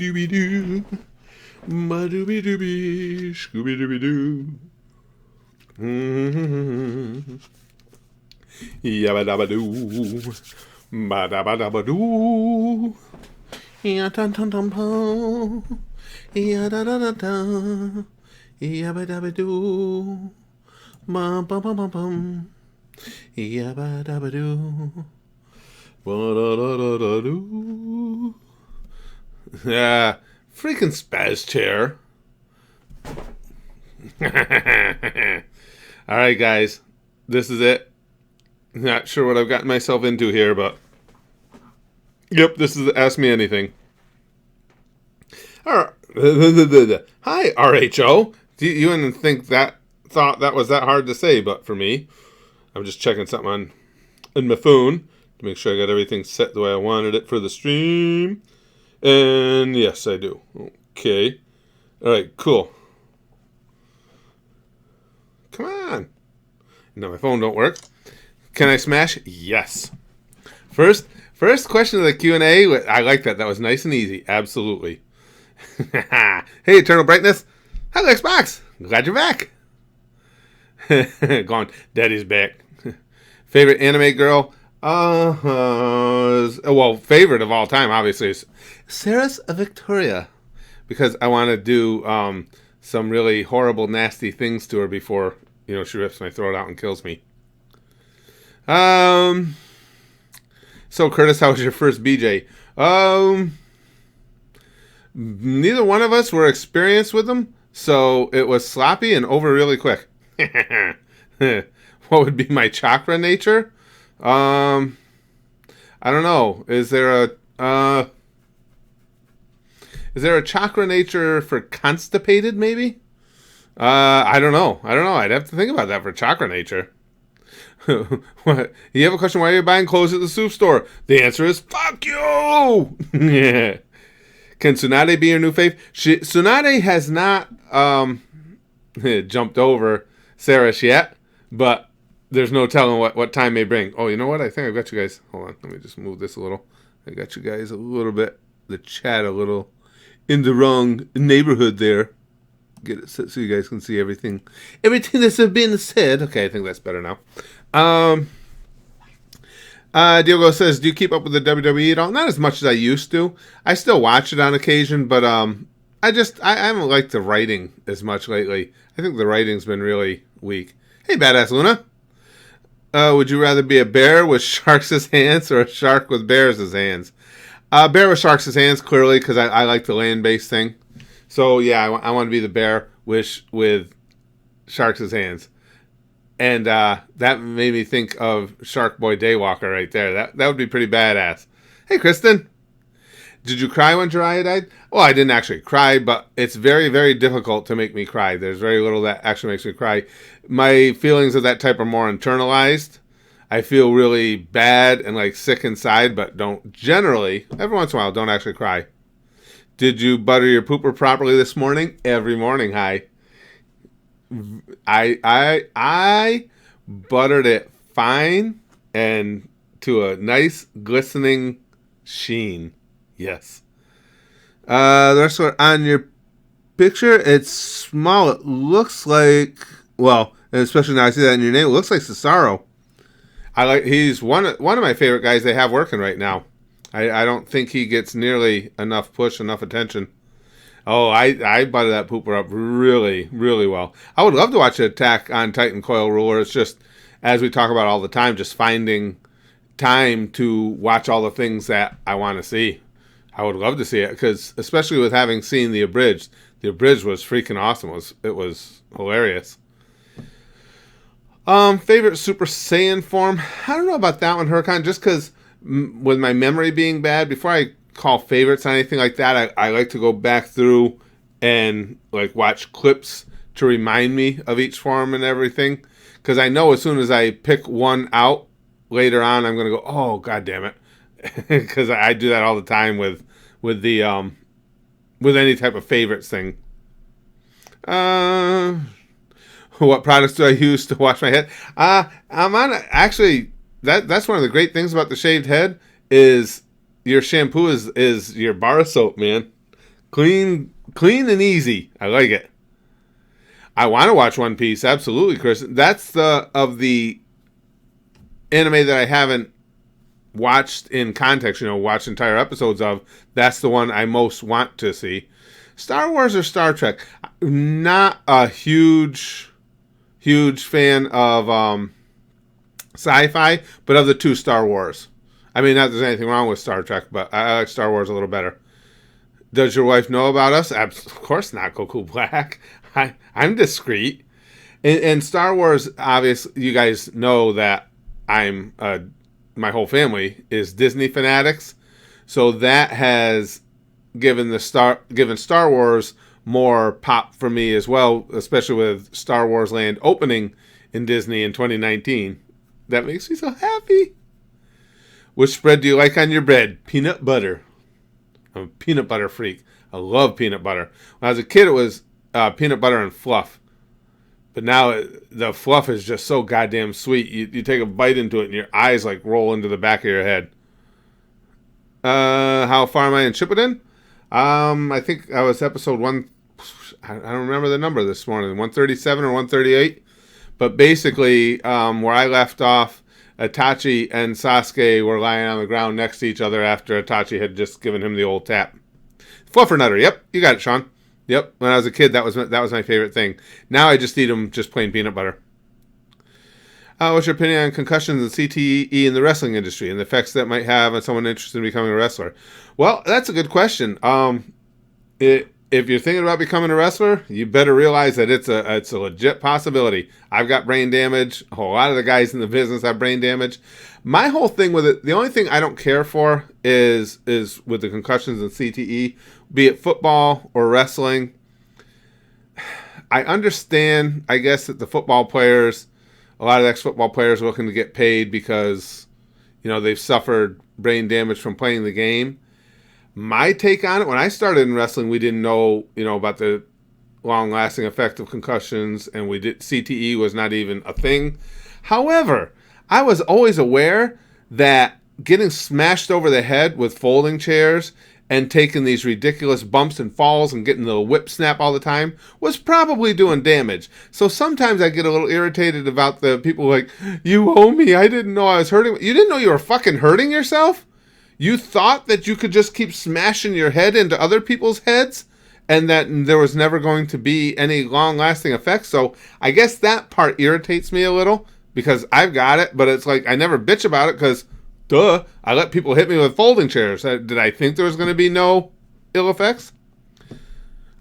dooby doo. Ba dooby dooby. Scooby dooby doo. Yabba dabba doo. Ba dabba dabba doo. Ya dun dun dun po. Ya da da da da. Yabba dabba doo. Bum bum bum bum bum. Yabba dabba doo. Ba da da da da doo. Yeah, freaking spaz chair. All right, guys, this is it. Not sure what I've gotten myself into here, but yep, this is Ask Me Anything. Hi, RHO. You didn't think that thought that was that hard to say, but for me, I'm just checking something on my phone to make sure I got everything set the way I wanted it for the stream. And yes, I do. Okay. All right, cool. Come on. No, my phone don't work. Can I smash? Yes. First question of the Q&A. I like that. That was nice and easy. Absolutely. Hey, Eternal Brightness. Hi, Xbox. Glad you're back. Gone. Daddy's back. Favorite anime girl? Well, favorite of all time, obviously, is Sarah's Victoria. Because I want to do some really horrible, nasty things to her before, she rips my throat out and kills me. So, Curtis, how was your first BJ? Neither one of us were experienced with them, so it was sloppy and over really quick. What would be my chakra nature? I don't know. Is there a chakra nature for constipated, maybe? I don't know. I'd have to think about that for chakra nature. What? You have a question, why are you buying clothes at the soup store? The answer is, fuck you! Yeah. Can Tsunade be your new fave? Tsunade has not jumped over Sarah's yet, but there's no telling what time may bring. Oh, you know what? I think I've got you guys. Hold on. Let me just move this a little. I got you guys a little bit, the chat a little in the wrong neighborhood there. Get it so you guys can see everything that's been said. Okay, I think that's better now. Diogo says, do you keep up with the WWE at all? Not as much as I used to. I still watch it on occasion, but I haven't liked the writing as much lately. I think the writing's been really weak. Hey, Badass Luna. Would you rather be a bear with sharks' hands or a shark with bears' hands? Bear with sharks' hands, clearly, because I like the land-based thing. So, yeah, I want to be the bear with sharks' hands. And that made me think of Shark Boy Daywalker right there. That would be pretty badass. Hey, Kristen. Did you cry when Jiraiya died? Well, I didn't actually cry, but it's very, very difficult to make me cry. There's very little that actually makes me cry. My feelings of that type are more internalized. I feel really bad and sick inside, but don't generally, every once in a while, don't actually cry. Did you butter your pooper properly this morning? Every morning, hi. I buttered it fine and to a nice glistening sheen. Yes. The rest of it on your picture, it's small. It looks like, well, and especially now I see that in your name, it looks like Cesaro. He's one of my favorite guys they have working right now. I don't think he gets nearly enough push, enough attention. Oh, I buttered that pooper up really, really well. I would love to watch an Attack on Titan Coil Ruler. It's just, as we talk about all the time, just finding time to watch all the things that I want to see. I would love to see it, because especially with having seen the abridged was freaking awesome. It was hilarious. Favorite Super Saiyan form? I don't know about that one, Huracan, just because with my memory being bad, before I call favorites on anything like that, I like to go back through and watch clips to remind me of each form and everything, because I know as soon as I pick one out later on, I'm going to go, oh, god damn it, because I do that all the time with the with any type of favorites thing. What products do I use to wash my head? I'm on actually. That's one of the great things about the shaved head is your shampoo is your bar soap, man. Clean and easy. I like it. I want to watch One Piece. Absolutely, Chris. That's of the anime that I haven't watched in context, watched entire episodes of. That's the one I most want to see. Star Wars or Star Trek? Not a huge fan of sci-fi, but of the two, Star Wars. I mean, not that there's anything wrong with Star Trek, but I like Star Wars a little better. Does your wife know about us? Of course not, Goku Black. I'm discreet. And Star Wars, obviously, you guys know that my whole family is Disney fanatics. So that has given Star Wars more pop for me as well, especially with Star Wars Land opening in Disney in 2019. That makes me so happy. Which spread do you like on your bread? Peanut butter. I'm a peanut butter freak. I love peanut butter. When I was a kid, it was peanut butter and fluff. But now the fluff is just so goddamn sweet. You take a bite into it and your eyes like roll into the back of your head. How far am I in Shippuden? I think I was episode 1. I don't remember the number this morning. 137 or 138. But basically, where I left off, Itachi and Sasuke were lying on the ground next to each other after Itachi had just given him the old tap. Fluffernutter. Yep, you got it, Sean. Yep, when I was a kid, that was my favorite thing. Now I just eat them just plain peanut butter. What's your opinion on concussions and CTE in the wrestling industry and the effects that might have on someone interested in becoming a wrestler? Well, that's a good question. If you're thinking about becoming a wrestler, you better realize that it's a legit possibility. I've got brain damage. A whole lot of the guys in the business have brain damage. My whole thing with it, the only thing I don't care for is with the concussions and CTE, be it football or wrestling. I understand, I guess, that the football players, a lot of ex-football players are looking to get paid because, they've suffered brain damage from playing the game. My take on it, when I started in wrestling, we didn't know, about the long-lasting effect of concussions, and CTE was not even a thing. However, I was always aware that getting smashed over the head with folding chairs and taking these ridiculous bumps and falls and getting the whip snap all the time was probably doing damage. So sometimes I get a little irritated about the people like, you owe me, I didn't know I was hurting. You didn't know you were fucking hurting yourself? You thought that you could just keep smashing your head into other people's heads and that there was never going to be any long-lasting effects? So I guess that part irritates me a little because I've got it, but it's like I never bitch about it because, duh, I let people hit me with folding chairs. Did I think there was going to be no ill effects?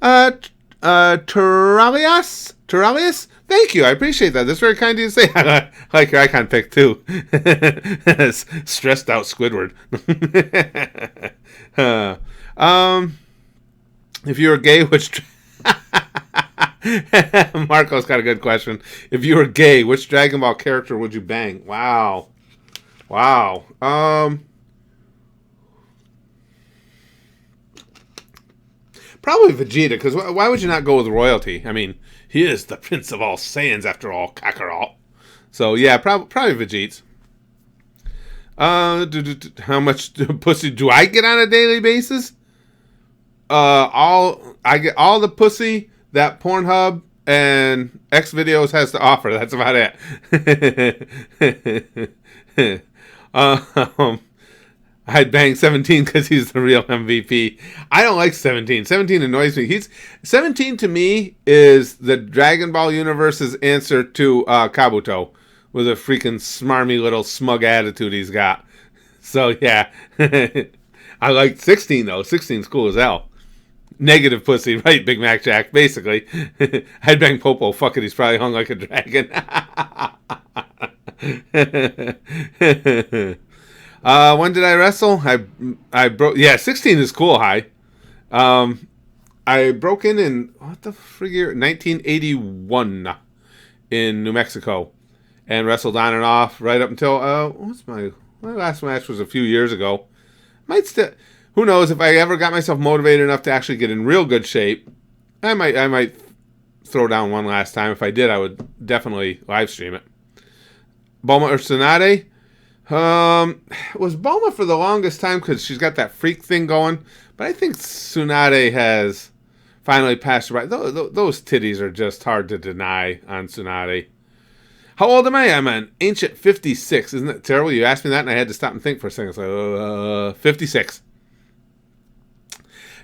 Terralius? Thank you. I appreciate that. That's very kind of you to say. I like your icon pick, too. Stressed out Squidward. If you were gay, which... Marco's got a good question. If you were gay, which Dragon Ball character would you bang? Wow. Probably Vegeta, because why would you not go with royalty? I mean, he is the Prince of all Saiyans, after all, Kakarot. So, yeah, probably Vegeta. How much pussy do I get on a daily basis? I get all the pussy that Pornhub and X Videos has to offer. That's about it. I'd bang 17 because he's the real MVP. I don't like 17. 17 annoys me. 17 to me is the Dragon Ball universe's answer to Kabuto with a freaking smarmy little smug attitude he's got. So yeah, I like 16 though. 16's cool as hell. Negative pussy, right, Big Mac Jack? Basically, I'd bang Popo. Fuck it, he's probably hung like a dragon. When did I wrestle? I broke. Yeah, 16 is cool. High. I broke in what the frig year? 1981 in New Mexico, and wrestled on and off right up until my last match was a few years ago. Might still. Who knows if I ever got myself motivated enough to actually get in real good shape? I might throw down one last time. If I did, I would definitely live stream it. Bulma or Tsunade? Was Bulma for the longest time because she's got that freak thing going, but I think Tsunade has finally passed her by. Those titties are just hard to deny on Tsunade. How old am I? I'm an ancient 56. Isn't that terrible? You asked me that, and I had to stop and think for a second. So, 56.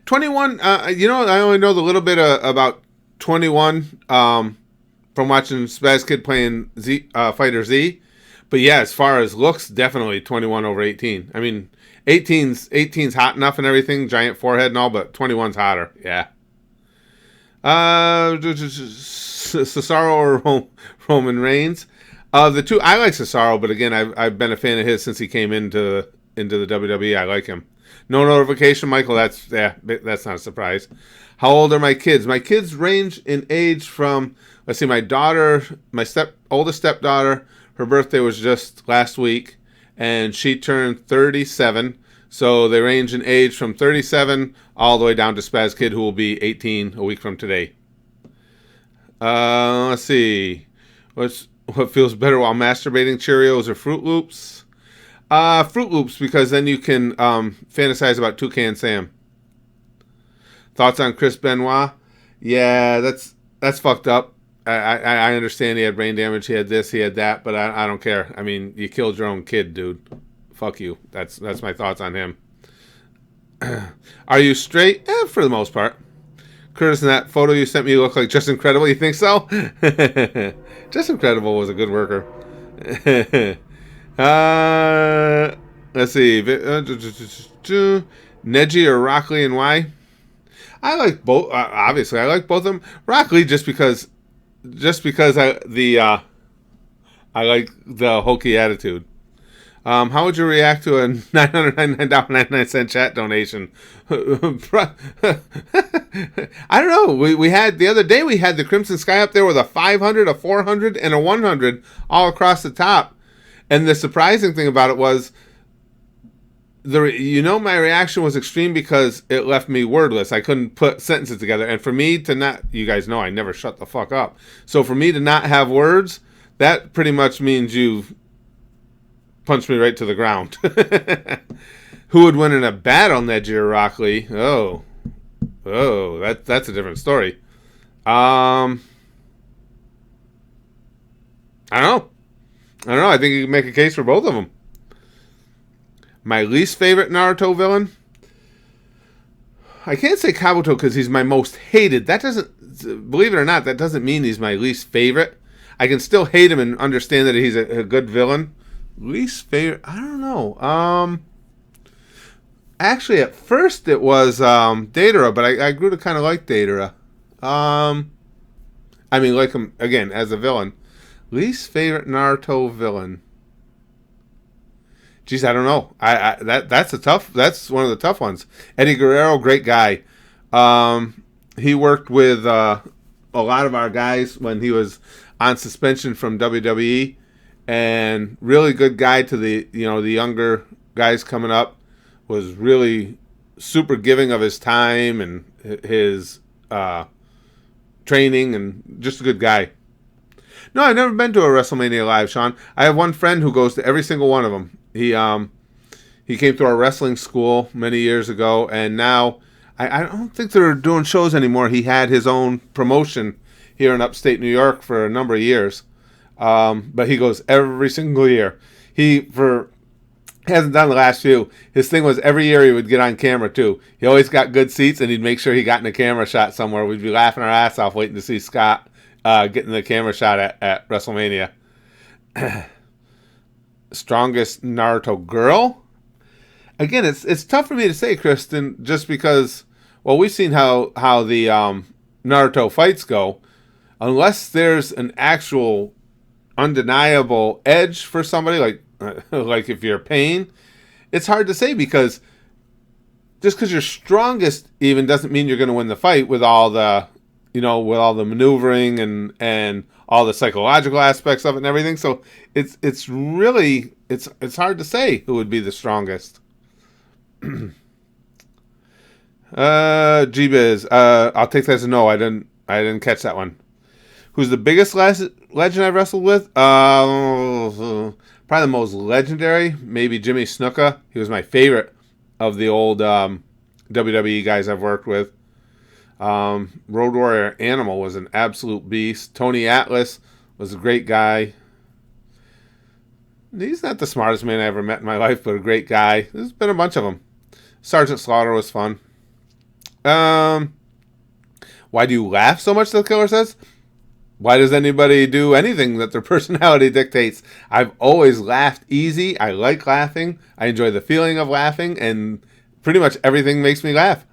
21. I only know the little bit about 21 from watching Spaz Kid playing Fighter Z. But yeah, as far as looks, definitely 21 over 18. I mean, 18's hot enough and everything, giant forehead and all, but 21's hotter. Yeah. Cesaro or Roman Reigns. The two, I like Cesaro, but again, I've been a fan of his since he came into the WWE. I like him. No notification, Michael. That's not a surprise. How old are my kids? My kids range in age from, let's see, my daughter, my oldest stepdaughter. Her birthday was just last week, and she turned 37. So they range in age from 37 all the way down to Spaz Kid, who will be 18 a week from today. Let's see. What feels better while masturbating, Cheerios or Fruit Loops? Fruit Loops, because then you can fantasize about Toucan Sam. Thoughts on Chris Benoit? Yeah, that's fucked up. I understand he had brain damage, he had this, he had that, but I don't care. I mean, you killed your own kid, dude. Fuck you. That's my thoughts on him. Are you straight? For the most part. Curtis, in that photo you sent me, you look like Just Incredible. You think so? Just Incredible was a good worker. Let's see. Neji or Rockley and why? I like both. Obviously, I like both of them. Rockley just because I like the hokey attitude. How would you react to a $999.99 chat donation? I don't know. We had the other day. We had the Crimson Sky up there with a 500, a 400, and a 100 all across the top. And the surprising thing about it was, my reaction was extreme because it left me wordless. I couldn't put sentences together. And for me to not, you guys know I never shut the fuck up. So for me to not have words, that pretty much means you've punched me right to the ground. Who would win in a battle, Neji or Rockley? Oh, that's a different story. I don't know. I think you can make a case for both of them. My least favorite Naruto villain? I can't say Kabuto because he's my most hated. That doesn't, believe it or not, that doesn't mean he's my least favorite. I can still hate him and understand that he's a good villain. Least favorite? I don't know. Actually, at first it was Deidara, but I grew to kind of like Deidara. I mean, like him, again, as a villain. Least favorite Naruto villain? Geez, I don't know. That's one of the tough ones. Eddie Guerrero, great guy. He worked with a lot of our guys when he was on suspension from WWE, and really good guy to the younger guys coming up. Was really super giving of his time and his training, and just a good guy. No, I've never been to a WrestleMania live, Sean. I have one friend who goes to every single one of them. He came to our wrestling school many years ago, and now I don't think they're doing shows anymore. He had his own promotion here in upstate New York for a number of years, but he goes every single year. He hasn't done the last few. His thing was every year he would get on camera too. He always got good seats, and he'd make sure he got in a camera shot somewhere. We'd be laughing our ass off waiting to see Scott getting the camera shot at WrestleMania. Strongest Naruto girl? Again, it's tough for me to say, Kristen, just because, well, we've seen how the Naruto fights go. Unless there's an actual undeniable edge for somebody, like if you're Pain, it's hard to say, because just because you're strongest even doesn't mean you're going to win the fight with all the maneuvering and all the psychological aspects of it and everything. So it's really hard to say who would be the strongest. G-Biz, I'll take that as a no. I didn't catch that one. Who's the biggest legend I've wrestled with? Probably the most legendary, maybe Jimmy Snuka. He was my favorite of the old WWE guys I've worked with. Road Warrior Animal was an absolute beast. Tony Atlas was a great guy. He's not the smartest man I ever met in my life, but a great guy. There's been a bunch of them. Sergeant Slaughter was fun. Why do you laugh so much, the killer says? Why does anybody do anything that their personality dictates? I've always laughed easy. I like laughing. I enjoy the feeling of laughing, and pretty much everything makes me laugh.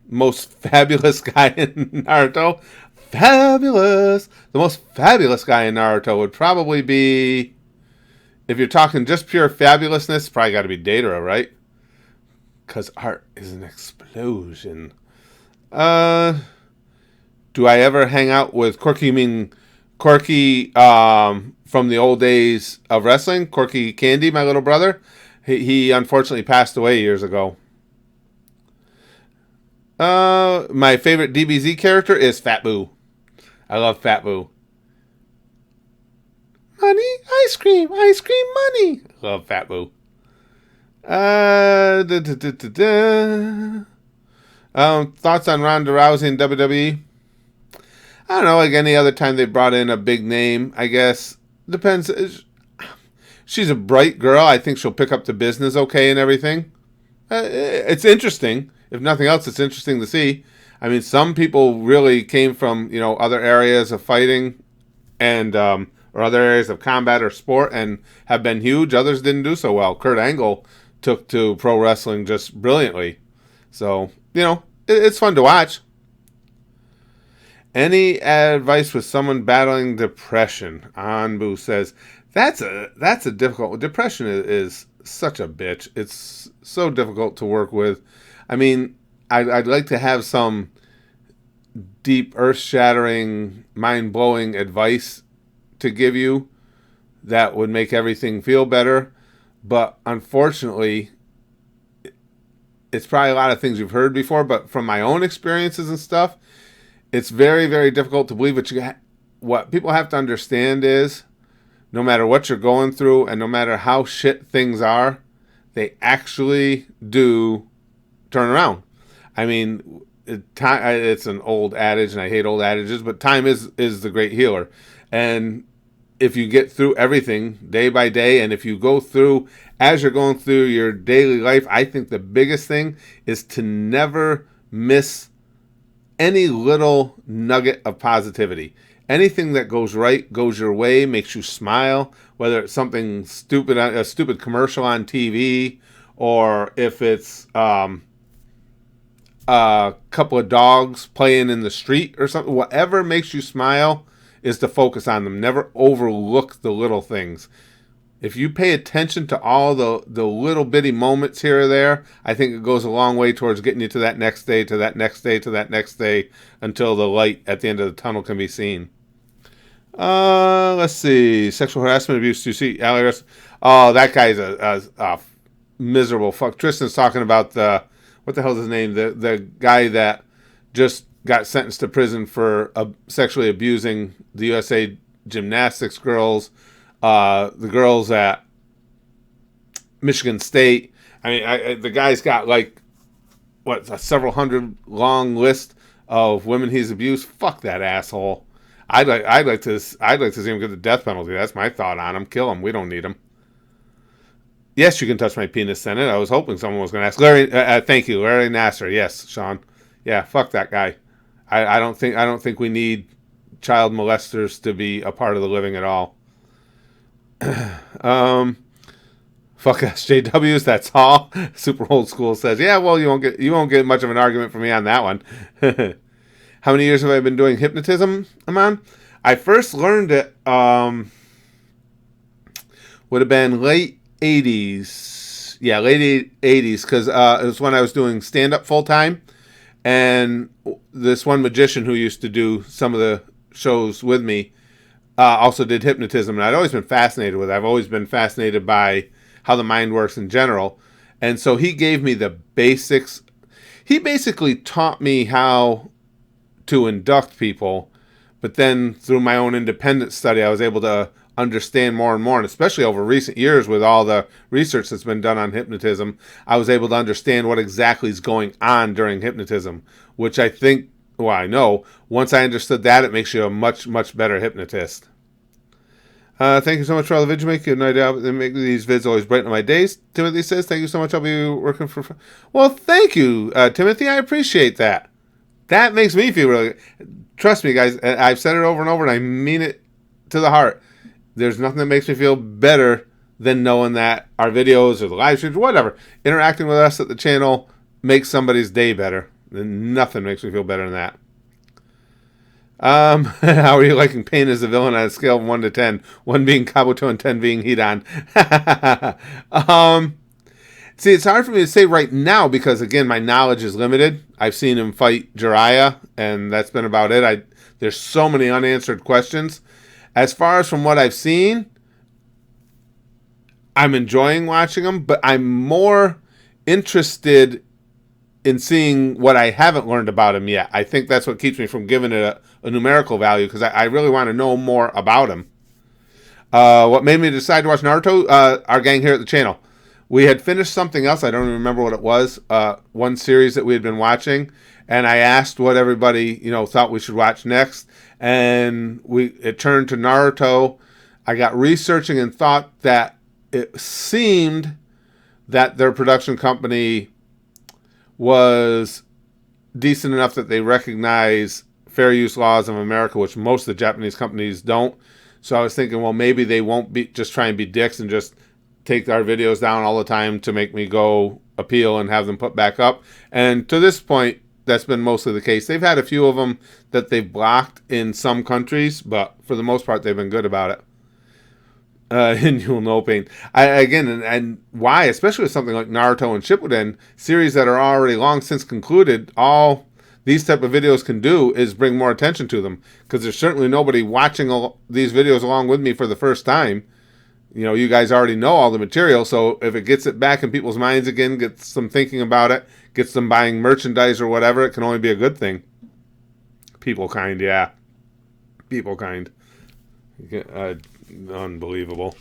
Most fabulous guy in Naruto. Fabulous. The most fabulous guy in Naruto would probably be, if you're talking just pure fabulousness, probably got to be Deidara, right? Because art is an explosion. Do I ever hang out with Corky? You mean Corky from the old days of wrestling? Corky Candy, my little brother? He unfortunately passed away years ago. My favorite DBZ character is Fat Boo. I love Fat Boo. Money, ice cream, money. I love Fat Boo. Thoughts on Ronda Rousey and WWE? I don't know, like any other time they brought in a big name, I guess. Depends. She's a bright girl. I think she'll pick up the business okay and everything. It's interesting. If nothing else, it's interesting to see. I mean, some people really came from, other areas of fighting and or other areas of combat or sport and have been huge. Others didn't do so well. Kurt Angle took to pro wrestling just brilliantly. So, it's fun to watch. Any advice with someone battling depression? Anbu says, that's a difficult. Depression is such a bitch. It's so difficult to work with. I mean, I'd like to have some deep, earth-shattering, mind-blowing advice to give you that would make everything feel better. But unfortunately, it's probably a lot of things you've heard before. But from my own experiences and stuff, it's very, very difficult to believe. What people have to understand is, no matter what you're going through and no matter how shit things are, they actually do turn around. I mean, it's an old adage, and I hate old adages, but time is the great healer. And if you get through everything day by day, and if you go through, as you're going through your daily life, I think the biggest thing is to never miss any little nugget of positivity. Anything that goes right, goes your way, makes you smile, whether it's something stupid, a stupid commercial on TV, or if it's a couple of dogs playing in the street or something, whatever makes you smile is to focus on them. Never overlook the little things. If you pay attention to all the little bitty moments here or there, I think it goes a long way towards getting you to that next day, to that next day, to that next day, until the light at the end of the tunnel can be seen. Let's see. Sexual harassment, abuse. Do you see Alias? Oh, that guy's a miserable fuck. Tristan's talking about what the hell is his name? The guy that just got sentenced to prison for sexually abusing the USA gymnastics girls, the girls at Michigan State. I mean, the guy's got a several hundred long list of women he's abused. Fuck that asshole. I'd like to see him get the death penalty. That's my thought on him. Kill him. We don't need him. Yes, you can touch my penis, Senate. I was hoping someone was going to ask. Larry, thank you, Larry Nasser. Yes, Sean. Yeah, fuck that guy. I don't think we need child molesters to be a part of the living at all. Fuck SJWs. That's all. Super old school says. Yeah, well, you won't get much of an argument from me on that one. How many years have I been doing hypnotism, Aman? I first learned it would have been late 80s. Yeah, late 80s, because it was when I was doing stand-up full-time. And this one magician who used to do some of the shows with me also did hypnotism. And I'd always been fascinated with it. I've always been fascinated by how the mind works in general. And so he gave me the basics. He basically taught me how to induct people, But then through my own independent study, I was able to understand more and more, and especially over recent years with all the research that's been done on hypnotism, I was able to understand what exactly is going on during hypnotism, which I think, well, I know, once I understood that, it makes you a much, much better hypnotist. Thank you so much for all the vids you make. You have no idea how they make these vids always brighten my days. Timothy says, thank you so much. I'll be working for... Well, thank you, Timothy. I appreciate that. That makes me feel really... Trust me, guys. I've said it over and over, and I mean it to the heart. There's nothing that makes me feel better than knowing that our videos or the live streams or whatever, interacting with us at the channel makes somebody's day better. And nothing makes me feel better than that. How are you liking Pain as a villain on a scale of 1 to 10? 1 being Kabuto and 10 being Hidan. See, it's hard for me to say right now because, again, my knowledge is limited. I've seen him fight Jiraiya, and that's been about it. There's so many unanswered questions. As far as from what I've seen, I'm enjoying watching him, but I'm more interested in seeing what I haven't learned about him yet. I think that's what keeps me from giving it a numerical value, because I really want to know more about him. What made me decide to watch Naruto? Our gang here at the channel. We had finished something else. I don't even remember what it was. One series that we had been watching, and I asked what everybody thought we should watch next, and it turned to Naruto. I got researching and thought that it seemed that their production company was decent enough that they recognize fair use laws of America, which most of the Japanese companies don't. So I was thinking, well, maybe they won't be just try and be dicks and just take our videos down all the time to make me go appeal and have them put back up. And to this point, that's been mostly the case. They've had a few of them that they've blocked in some countries, but for the most part, they've been good about it. And you'll know pain. And why, especially with something like Naruto and Shippuden, series that are already long since concluded, all these type of videos can do is bring more attention to them. Because there's certainly nobody watching these videos along with me for the first time. You guys already know all the material, so if it gets it back in people's minds again, gets them thinking about it, gets them buying merchandise or whatever, it can only be a good thing. People kind, yeah. People kind. Unbelievable.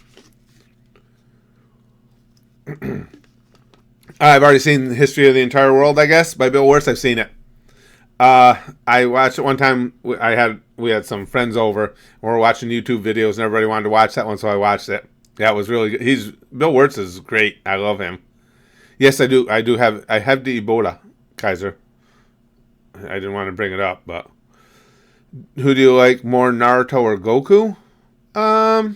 I've already seen the History of the Entire World, I guess, by Bill Wirtz. I've seen it. I watched it one time. We had some friends over, and we were watching YouTube videos, and everybody wanted to watch that one, so I watched it. Yeah, it was really good. Bill Wirtz is great. I love him. Yes, I do. I have the Ebola, Kaiser. I didn't want to bring it up, but who do you like more, Naruto or Goku? Well,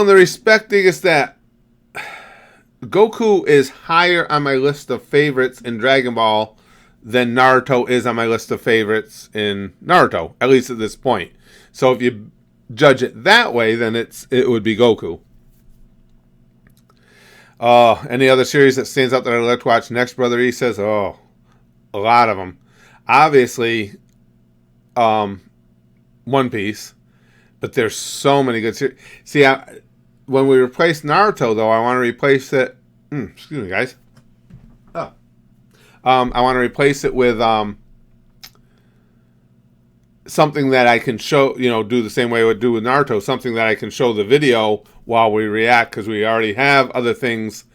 in the respect is that Goku is higher on my list of favorites in Dragon Ball than Naruto is on my list of favorites in Naruto, at least at this point. So if you judge it that way, then it would be Goku. Any other series that stands out that I'd like to watch next, Brother E says? A lot of them. Obviously, One Piece, but there's so many good series. See, when we replace Naruto, though, I want to replace it. Excuse me, guys. I want to replace it with something that I can show. Do the same way I would do with Naruto. Something that I can show the video while we react, because we already have other things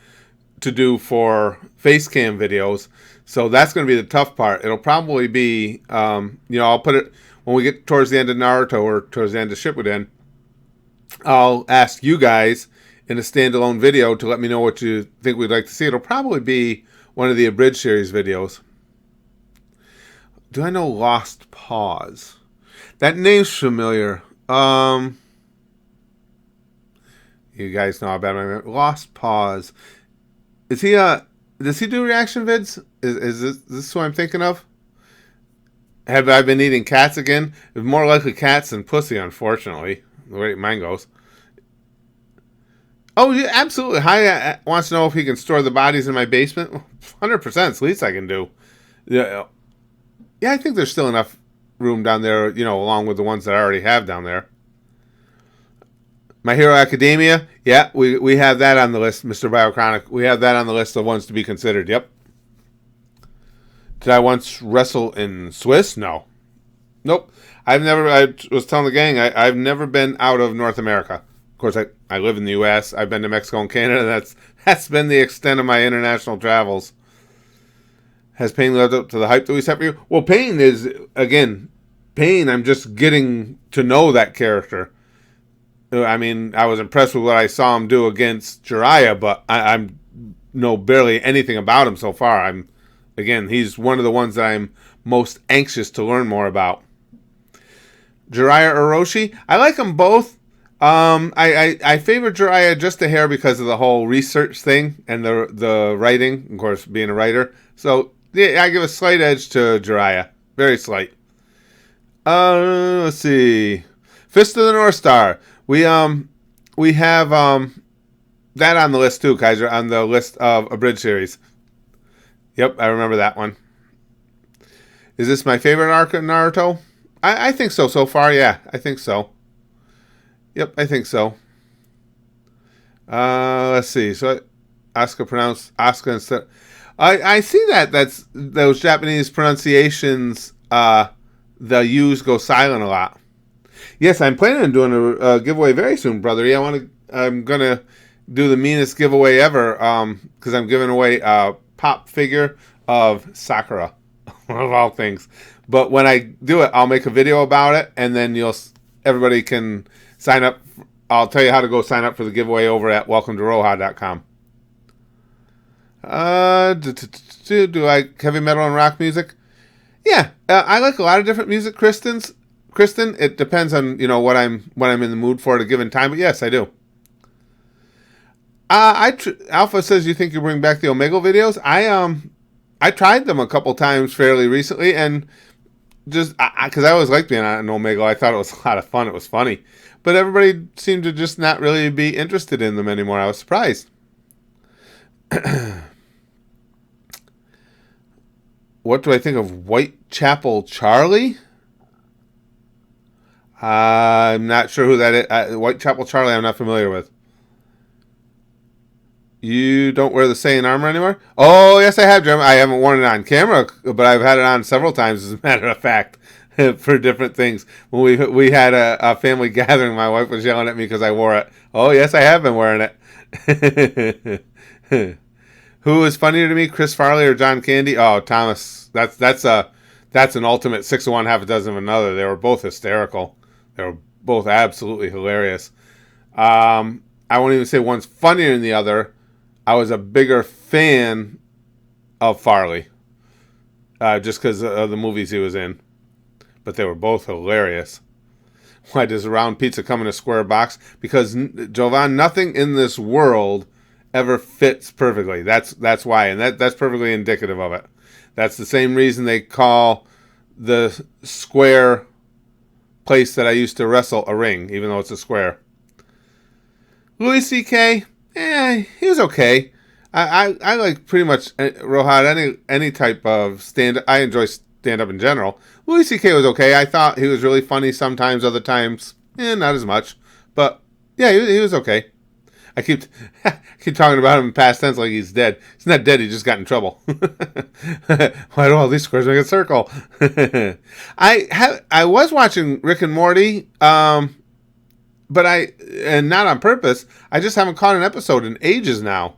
to do for face cam videos. So that's going to be the tough part. It'll probably be, I'll put it. When we get towards the end of Naruto or towards the end of Shippuden, I'll ask you guys in a standalone video to let me know what you think we'd like to see. It'll probably be one of the Abridged series videos. Do I know Lost Pause? That name's familiar. You guys know how bad my Lost Pause. Is he does he do reaction vids? Is this who I'm thinking of? Have I been eating cats again? It's more likely cats than pussy, unfortunately. The way mine goes. Oh, yeah, absolutely. Hi wants to know if he can store the bodies in my basement. 100%. It's the least I can do. Yeah, I think there's still enough room down there, along with the ones that I already have down there. My Hero Academia. Yeah, we have that on the list, Mr. Biochronic. We have that on the list of ones to be considered. Yep. Did I once wrestle in Swiss? No. Nope. I've never. I was telling the gang I've never been out of North America. Of course, I live in the U.S. I've been to Mexico and Canada. That's been the extent of my international travels. Has Pain lived up to the hype that we set for you? Well, Pain is, again, Pain. I'm just getting to know that character. I mean, I was impressed with what I saw him do against Jiraiya, but I know barely anything about him so far. Again, he's one of the ones that I'm most anxious to learn more about. Jiraiya or Roshi? I like them both. I favor Jiraiya just a hair because of the whole research thing and the writing, of course, being a writer. So, yeah, I give a slight edge to Jiraiya. Very slight. Let's see. Fist of the North Star. We have that on the list too, Kaiser, on the list of abridged series. Yep, I remember that one. Is this my favorite arc in Naruto? I think so far, yeah. I think so. Yep, I think so. Let's see. So, Asuka pronounced Asuka instead. I see that's those Japanese pronunciations. The U's go silent a lot. Yes, I'm planning on doing a giveaway very soon, brother. Yeah, I'm gonna do the meanest giveaway ever. Because I'm giving away a pop figure of Sakura, of all things. But when I do it, I'll make a video about it, and then everybody can sign up. I'll tell you how to go sign up for the giveaway over at welcometoroha.com. Do I like heavy metal and rock music? Yeah, I like a lot of different music, Kristen. It depends on what I'm in the mood for at a given time. But yes, I do. Alpha says you think you bring back the Omegle videos. I tried them a couple times fairly recently, and just because I always liked being on an Omegle, I thought it was a lot of fun. It was funny, but everybody seemed to just not really be interested in them anymore. I was surprised. What do I think of Whitechapel Charlie? I'm not sure who that is. Whitechapel Charlie, I'm not familiar with. You don't wear the Saiyan armor anymore? Oh, yes, I have, Jim. I haven't worn it on camera, but I've had it on several times, as a matter of fact, for different things. When we had a family gathering, my wife was yelling at me because I wore it. Oh, yes, I have been wearing it. Who is funnier to me, Chris Farley or John Candy? Oh, Thomas. That's an ultimate 6 of one, half a dozen of another. They were both hysterical. They were both absolutely hilarious. I won't even say one's funnier than the other. I was a bigger fan of Farley, just because of the movies he was in. But they were both hilarious. Why does round pizza come in a square box? Because, Jovan, nothing in this world ever fits perfectly. That's why, and that's perfectly indicative of it. That's the same reason they call the square place that I used to wrestle a ring, even though it's a square. Louis C.K., he was okay. I like pretty much, Rohad, any type of stand-up. I enjoy stand-up in general. Louis C.K. was okay. I thought he was really funny sometimes, other times, not as much. But, yeah, he was okay. I keep talking about him in past tense like he's dead. He's not dead, he just got in trouble. Why do all these squares make a circle? I was watching Rick and Morty, but and not on purpose. I just haven't caught an episode in ages now.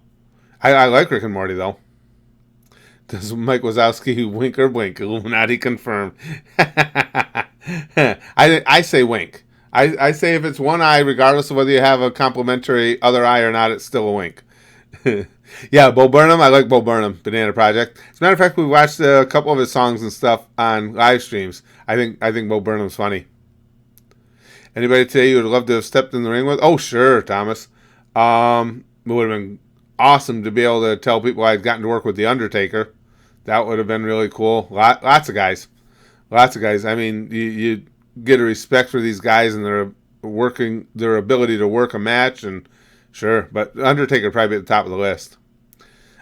I like Rick and Morty, though. Does Mike Wazowski wink or blink? Illuminati confirmed. I say wink. I say if it's one eye, regardless of whether you have a complimentary other eye or not, it's still a wink. Yeah, Bo Burnham. I like Bo Burnham, Banana Project. As a matter of fact, we watched a couple of his songs and stuff on live streams. I think Bo Burnham's funny. Anybody today you would love to have stepped in the ring with? Oh, sure, Thomas. It would have been awesome to be able to tell people I'd gotten to work with The Undertaker. That would have been really cool. Lots of guys. I mean, you get a respect for these guys and their ability to work a match, and sure, but Undertaker would probably be at the top of the list.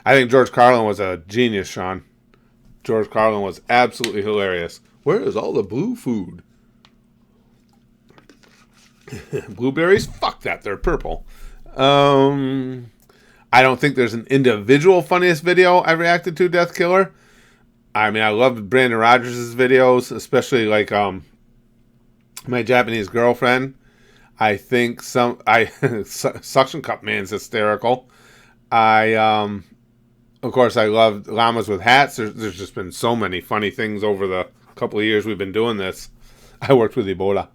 I think George Carlin was a genius, Sean. George Carlin was absolutely hilarious. Where is all the blue food? Blueberries? Fuck that, they're purple. I don't think there's an individual funniest video I reacted to Death Killer. I mean, I loved Brandon Rogers' videos, especially like My Japanese girlfriend. I think Suction Cup Man's hysterical. I of course I love llamas with hats. There's just been so many funny things over the couple of years we've been doing this. I worked with Ebola.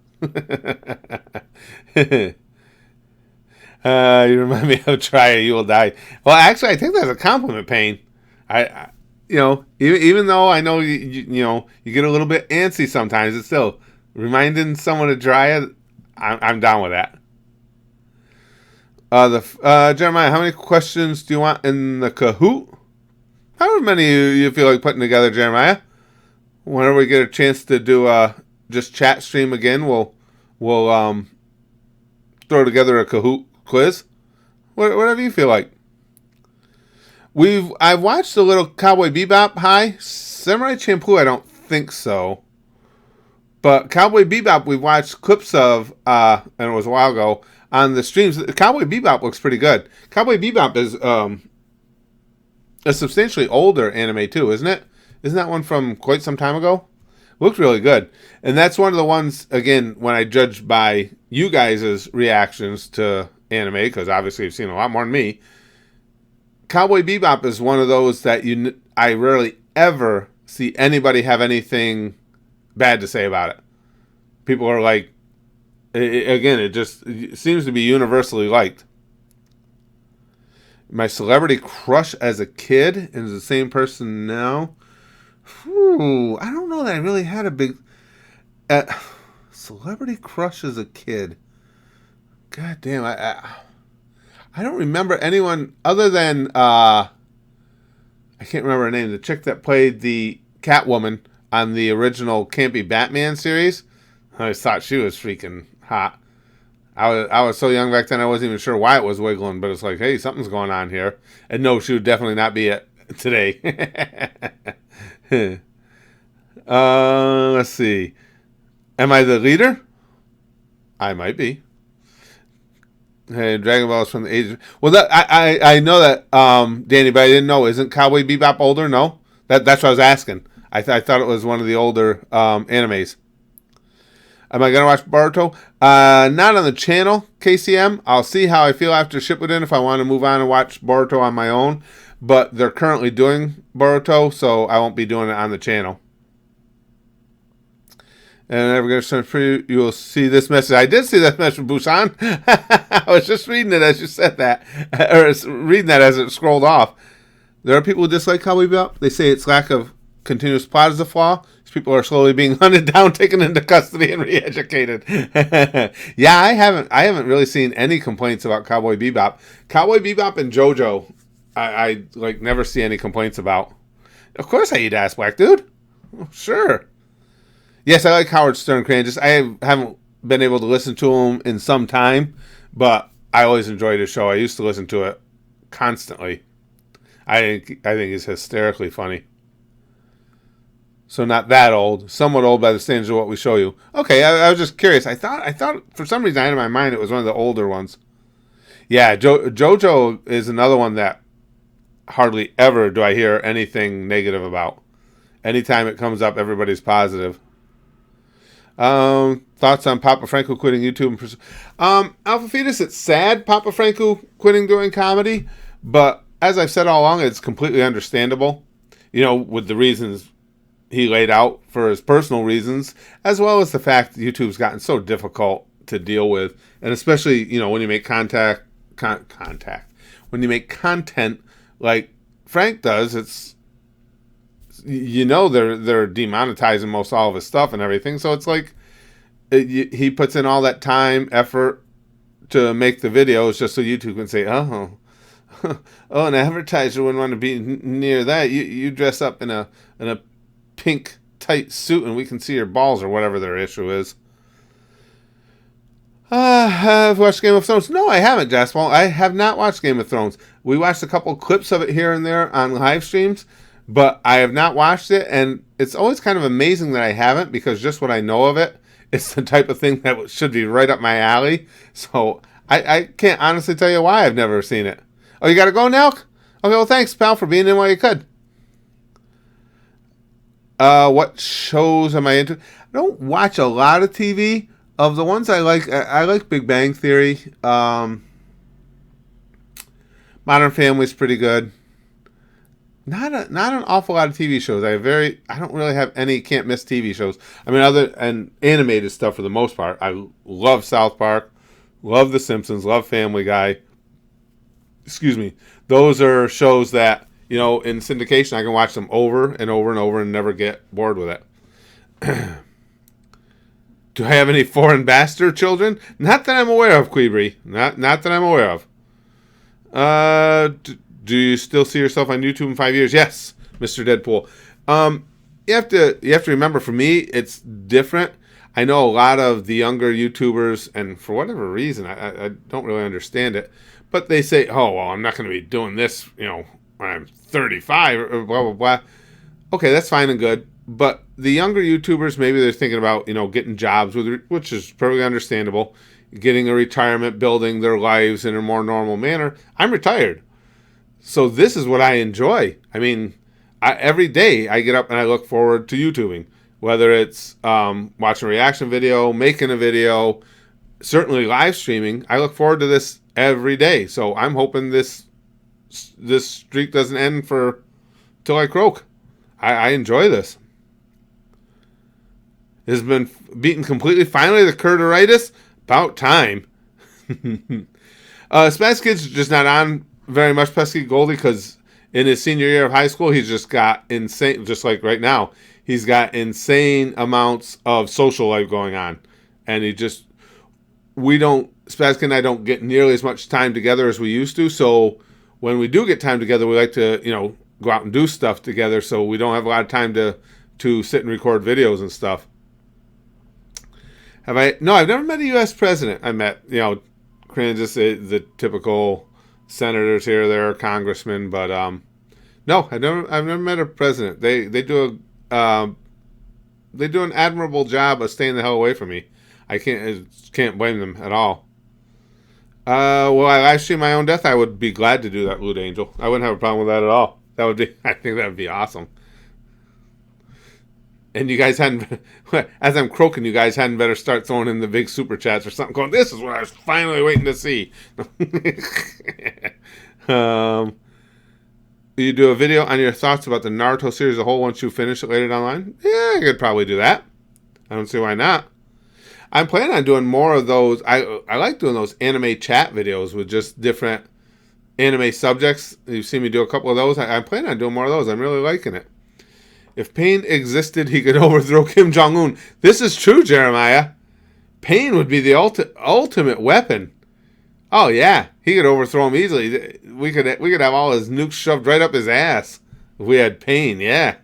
You remind me of Try or You Will Die. Well, actually, I think that's a compliment, Payne. Even though I know you get a little bit antsy sometimes, it's still reminding someone to try it. I'm down with that. Jeremiah, how many questions do you want in the Kahoot? However many you feel like putting together, Jeremiah. Whenever we get a chance to do just chat stream again, we'll throw together a Kahoot quiz. Whatever you feel like. I've watched a little Cowboy Bebop. Hi, Samurai Champloo. I don't think so, but Cowboy Bebop we've watched clips of, and it was a while ago on the streams. Cowboy Bebop looks pretty good. Cowboy Bebop is a substantially older anime too, isn't it? Isn't that one from quite some time ago? Looked really good, and that's one of the ones again when I judge by you guys' reactions to anime, because obviously you've seen a lot more than me. Cowboy Bebop is one of those that I rarely ever see anybody have anything bad to say about it. People are like, it just seems to be universally liked. My celebrity crush as a kid and is the same person now. Whew, I don't know that I really had a big celebrity crush as a kid. God damn, I don't remember anyone other than I can't remember her name. The chick that played the Catwoman on the original Campy Batman series. I always thought she was freaking hot. I was so young back then I wasn't even sure why it was wiggling, but it's like, hey, something's going on here. And no, she would definitely not be it today. Let's see. Am I the leader? I might be. Hey, Dragon Ball is from the age. Well, that I know that, Danny, but I didn't know. Isn't Cowboy Bebop older? No, that's what I was asking. I thought it was one of the older animes. Am I gonna watch Boruto? Not on the channel, KCM. I'll see how I feel after Shippuden if I want to move on and watch Boruto on my own. But they're currently doing Boruto, so I won't be doing it on the channel. And I'm going to send for you. You will see this message. I did see that message from Busan. I was just reading it as you said that, or reading that as it scrolled off. There are people who dislike Cowboy Bebop. They say its lack of continuous plot is a flaw. These people are slowly being hunted down, taken into custody, and re-educated. Yeah, I haven't really seen any complaints about Cowboy Bebop. Cowboy Bebop and JoJo, I like never see any complaints about. Of course, I eat ass, black dude. Oh, sure. Yes, I like Howard Stern Crane. I haven't been able to listen to him in some time, but I always enjoyed his show. I used to listen to it constantly. I think he's hysterically funny. So not that old, somewhat old by the standards of what we show you. Okay, I was just curious. I thought for some reason I had in my mind it was one of the older ones. Yeah, JoJo is another one that hardly ever do I hear anything negative about. Anytime it comes up, everybody's positive. Thoughts on Papa Franco quitting YouTube? Alpha Fetus, it's sad Papa Franco quitting doing comedy, but as I've said all along, it's completely understandable. With the reasons he laid out for his personal reasons, as well as the fact that YouTube's gotten so difficult to deal with, and especially when you make content like Frank does, it's they're demonetizing most all of his stuff and everything. So it's like he puts in all that time, effort to make the videos just so YouTube can say, oh, an advertiser wouldn't want to be near that. You dress up in a pink tight suit and we can see your balls or whatever their issue is. Have you watched Game of Thrones? No, I haven't, Jasper. I have not watched Game of Thrones. We watched a couple clips of it here and there on live streams, but I have not watched it, and it's always kind of amazing that I haven't, because just what I know of it, it's the type of thing that should be right up my alley. So I can't honestly tell you why I've never seen it. Oh, you got to go now? Okay, well, thanks, pal, for being in while you could. What shows am I into? I don't watch a lot of TV, Of the ones I like Big Bang Theory. Modern Family's pretty good. Not an awful lot of TV shows. I don't really have any can't miss TV shows. I mean, other and animated stuff for the most part. I love South Park, love The Simpsons, love Family Guy. Excuse me. Those are shows that, in syndication I can watch them over and over and over and never get bored with it. Do I have any foreign bastard children? Not that I'm aware of, Queebry. Not that I'm aware of. Do you still see yourself on YouTube in 5 years? Yes, Mr. Deadpool. You have to remember, for me, it's different. I know a lot of the younger YouTubers, and for whatever reason, I don't really understand it, but they say, oh, well, I'm not going to be doing this, when I'm 35, or blah, blah, blah. Okay, that's fine and good. But the younger YouTubers, maybe they're thinking about, getting jobs, which is perfectly understandable, getting a retirement, building their lives in a more normal manner. I'm retired. So this is what I enjoy. I mean, every day I get up and I look forward to YouTubing, whether it's watching a reaction video, making a video, certainly live streaming. I look forward to this every day. So I'm hoping this streak doesn't end till I croak. I enjoy this. It has been beaten completely. Finally, the Curteritis. About time. Spaz Kid's just not on very much, Pesky Goldie, because in his senior year of high school, he's just got insane, just like right now, he's got insane amounts of social life going on. And Spaz Kid and I don't get nearly as much time together as we used to. So when we do get time together, we like to, go out and do stuff together. So we don't have a lot of time to sit and record videos and stuff. No, I've never met a U.S. president. I met, just the typical senators here or there, congressmen, but no, I've never met a president. They do an admirable job of staying the hell away from me. I can't blame them at all. Will I live stream my own death? I would be glad to do that, Blue Angel. I wouldn't have a problem with that at all. I think that would be awesome. And you guys as I'm croaking, you guys hadn't better start throwing in the big super chats or something going, this is what I was finally waiting to see. You do a video on your thoughts about the Naruto series as a whole once you finish it later down the line? Yeah, I could probably do that. I don't see why not. I'm planning on doing more of those. I like doing those anime chat videos with just different anime subjects. You've seen me do a couple of those. I'm planning on doing more of those. I'm really liking it. If Pain existed, he could overthrow Kim Jong-un. This is true, Jeremiah. Pain would be the ultimate weapon. Oh, yeah. He could overthrow him easily. We could have all his nukes shoved right up his ass if we had Pain, yeah.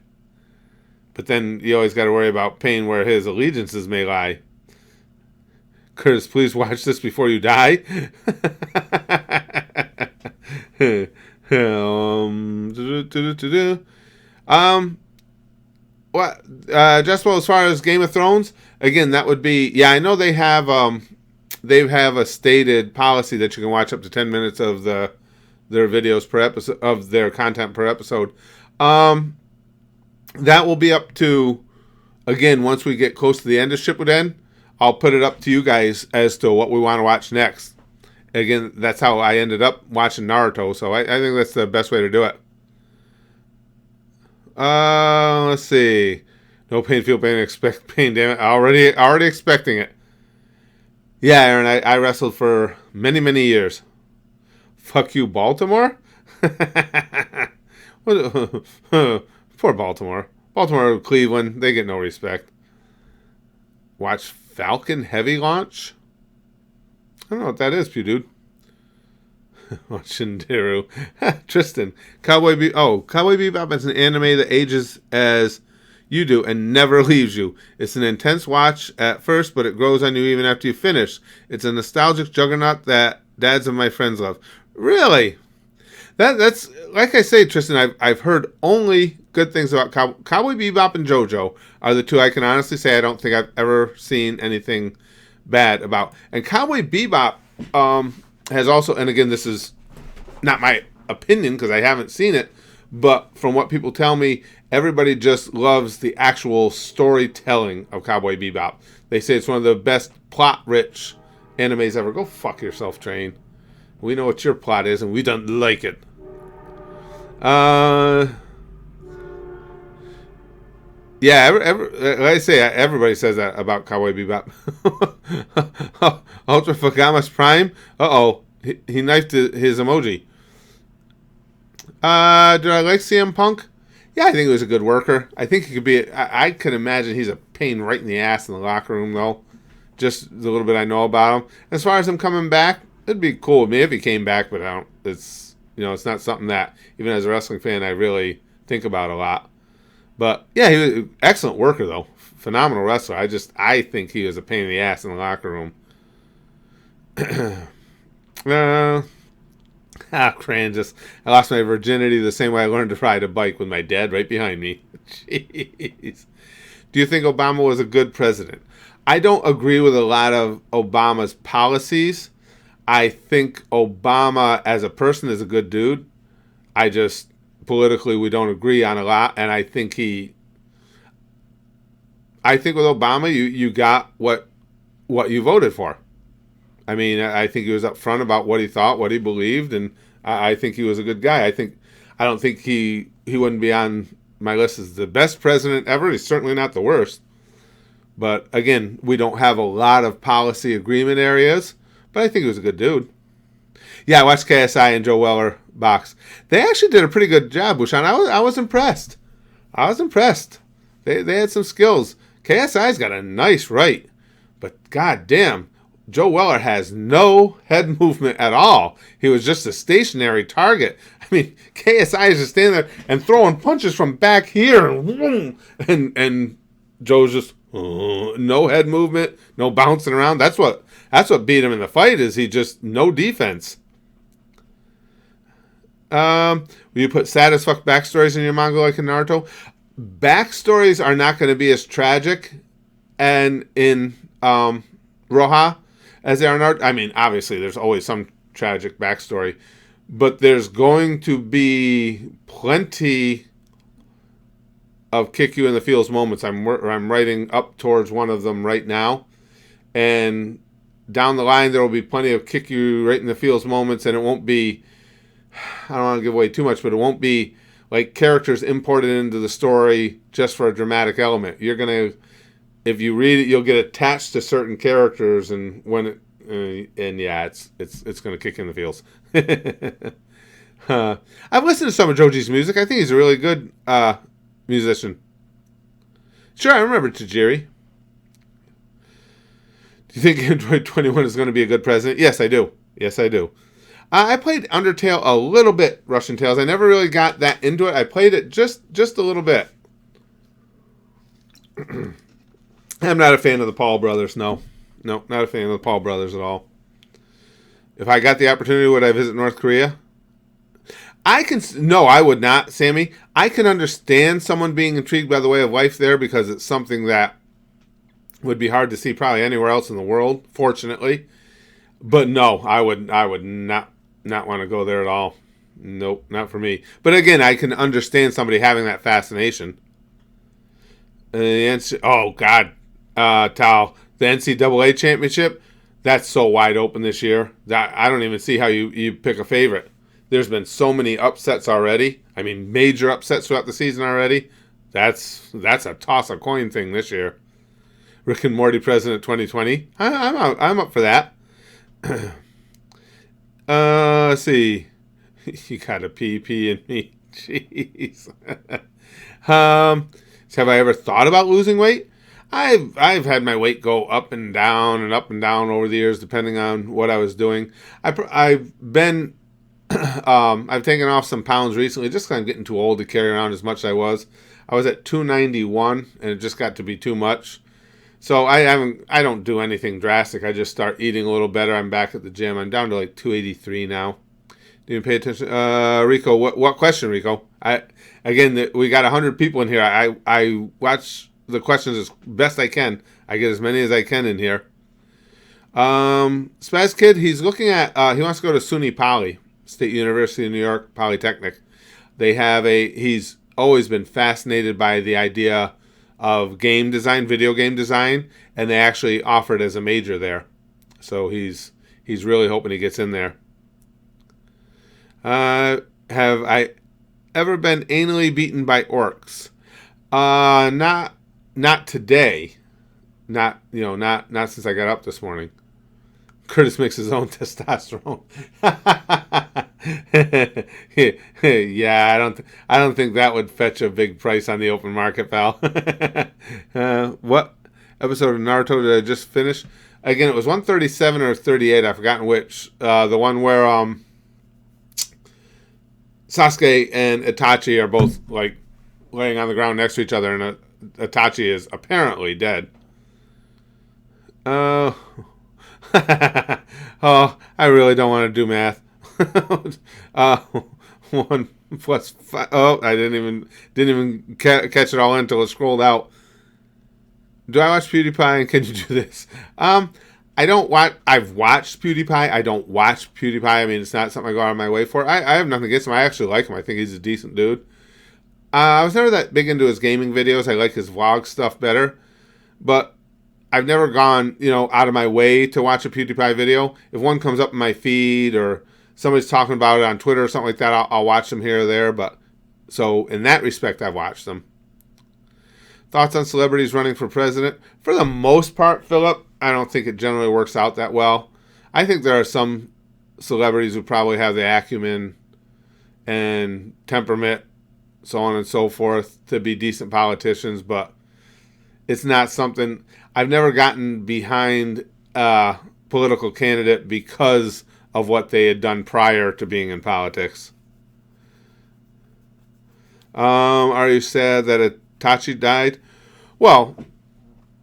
But then you always got to worry about Pain where his allegiances may lie. Curtis, please watch this before you die. What? Just well, as far as Game of Thrones, again, that would be, yeah, I know they have a stated policy that you can watch up to 10 minutes of their videos per episode, of their content per episode. That will be up to, again, once we get close to the end of Shippuden, I'll put it up to you guys as to what we want to watch next. Again, that's how I ended up watching Naruto, so I think that's the best way to do it. Let's see. No pain, feel pain, expect pain. Damn it! Already expecting it. Yeah, Aaron. I wrestled for many years. Fuck you, Baltimore. Poor Baltimore. Baltimore, Cleveland. They get no respect. Watch Falcon Heavy launch. I don't know what that is, Pew Dude. Watching Daru. Tristan. Cowboy Bebop is an anime that ages as you do and never leaves you. It's an intense watch at first, but it grows on you even after you finish. It's a nostalgic juggernaut that dads of my friends love. Really? That's like I say, Tristan, I've heard only good things about Cowboy Bebop and JoJo are the two I can honestly say I don't think I've ever seen anything bad about. And Cowboy Bebop has also, and again, this is not my opinion because I haven't seen it, But from what people tell me, everybody just loves the actual storytelling of Cowboy Bebop. They say it's one of the best plot-rich animes ever. Go fuck yourself, Train. We know what your plot is, and we don't like it. Yeah, like I say, everybody says that about Cowboy Bebop. Ultra Fagamas Prime. Uh-oh. He knifed his emoji. Did I like CM Punk? Yeah, I think he was a good worker. I think he could be... I can imagine he's a pain right in the ass in the locker room, though. Just the little bit I know about him. As far as him coming back, it'd be cool with me if he came back, but I don't... It's, it's not something that, even as a wrestling fan, I really think about a lot. But, yeah, he was an excellent worker, though. Phenomenal wrestler. I think he was a pain in the ass in the locker room. Cran, I lost my virginity the same way I learned to ride a bike with my dad right behind me. Jeez. Do you think Obama was a good president? I don't agree with a lot of Obama's policies. I think Obama as a person is a good dude. Politically, we don't agree on a lot, and I think with Obama, you got what you voted for. I mean, I think he was upfront about what he thought, what he believed, and I think he was a good guy. I don't think he wouldn't be on my list as the best president ever. He's certainly not the worst. But again, we don't have a lot of policy agreement areas, but I think he was a good dude. Yeah, I watched KSI and Joe Weller box. They actually did a pretty good job, Bushan. I was impressed. They had some skills. KSI's got a nice right, but goddamn, Joe Weller has no head movement at all. He was just a stationary target. I mean, KSI is just standing there and throwing punches from back here, and Joe's just no head movement, no bouncing around. That's what beat him in the fight. Is he just no defense? Will you put sad as fuck backstories in your manga like in Naruto? Backstories are not going to be as tragic and in Roha as they are in Naruto. I mean, obviously, there's always some tragic backstory, but there's going to be plenty of kick you in the feels moments. I'm writing up towards one of them right now, and down the line there will be plenty of kick you right in the feels moments, and it won't be, I don't want to give away too much, but it won't be like characters imported into the story just for a dramatic element. You're gonna, if you read it, you'll get attached to certain characters, and when it, and yeah, it's gonna kick you in the feels. I've listened to some of Joji's music. I think he's a really good musician. Sure, I remember Tajiri. Do you think Android 21 is going to be a good president? Yes, I do. I played Undertale a little bit, Russian Tales. I never really got that into it. I played it just a little bit. I'm not a fan of the Paul brothers, no. No, not a fan of the Paul brothers at all. If I got the opportunity, would I visit North Korea? No, I would not, Sammy. I can understand someone being intrigued by the way of life there because it's something that would be hard to see probably anywhere else in the world, fortunately. But no, I would not want to go there at all. Nope, not for me. But again, I can understand somebody having that fascination. Oh, God, Tal, the NCAA championship, that's so wide open this year. That I don't even see how you pick a favorite. There's been so many upsets already. I mean, major upsets throughout the season already. That's a toss a coin thing this year. Rick and Morty President 2020. I'm up for that. Let's see. You got a PP in me. Jeez. Have I ever thought about losing weight? I've had my weight go up and down over the years, depending on what I was doing. I've been, I've taken off some pounds recently, just because I'm getting too old to carry around as much as I was. I was at 291, and it just got to be too much. So I don't do anything drastic. I just start eating a little better. I'm back at the gym. I'm down to like 283 now. Do you pay attention? Rico, what question, Rico? We got 100 people in here. I watch the questions as best I can. I get as many as I can in here. Spaz Kid, he's looking at, he wants to go to SUNY Poly, State University of New York, Polytechnic. He's always been fascinated by the idea of game design, video game design, and they actually offer it as a major there. So he's really hoping he gets in there. Have I ever been anally beaten by orcs? Not today. Not since I got up this morning. Curtis makes his own testosterone. Yeah, I don't think that would fetch a big price on the open market, pal. What episode of Naruto did I just finish? Again, it was 137 or 38. I've forgotten which. The one where Sasuke and Itachi are both like laying on the ground next to each other, and Itachi is apparently dead. Oh, I really don't want to do math. 1 plus 5. Oh, I didn't even catch it all until it scrolled out. Do I watch PewDiePie, and can you do this? I don't watch. I've watched PewDiePie. I don't watch PewDiePie. I mean, it's not something I go out of my way for. I have nothing against him. I actually like him. I think he's a decent dude. I was never that big into his gaming videos. I like his vlog stuff better. But I've never gone, out of my way to watch a PewDiePie video. If one comes up in my feed or somebody's talking about it on Twitter or something like that, I'll watch them here or there. But so in that respect, I've watched them. Thoughts on celebrities running for president? For the most part, Philip, I don't think it generally works out that well. I think there are some celebrities who probably have the acumen and temperament, so on and so forth, to be decent politicians, but it's not something. I've never gotten behind a political candidate because of what they had done prior to being in politics. Are you sad that Itachi died? Well,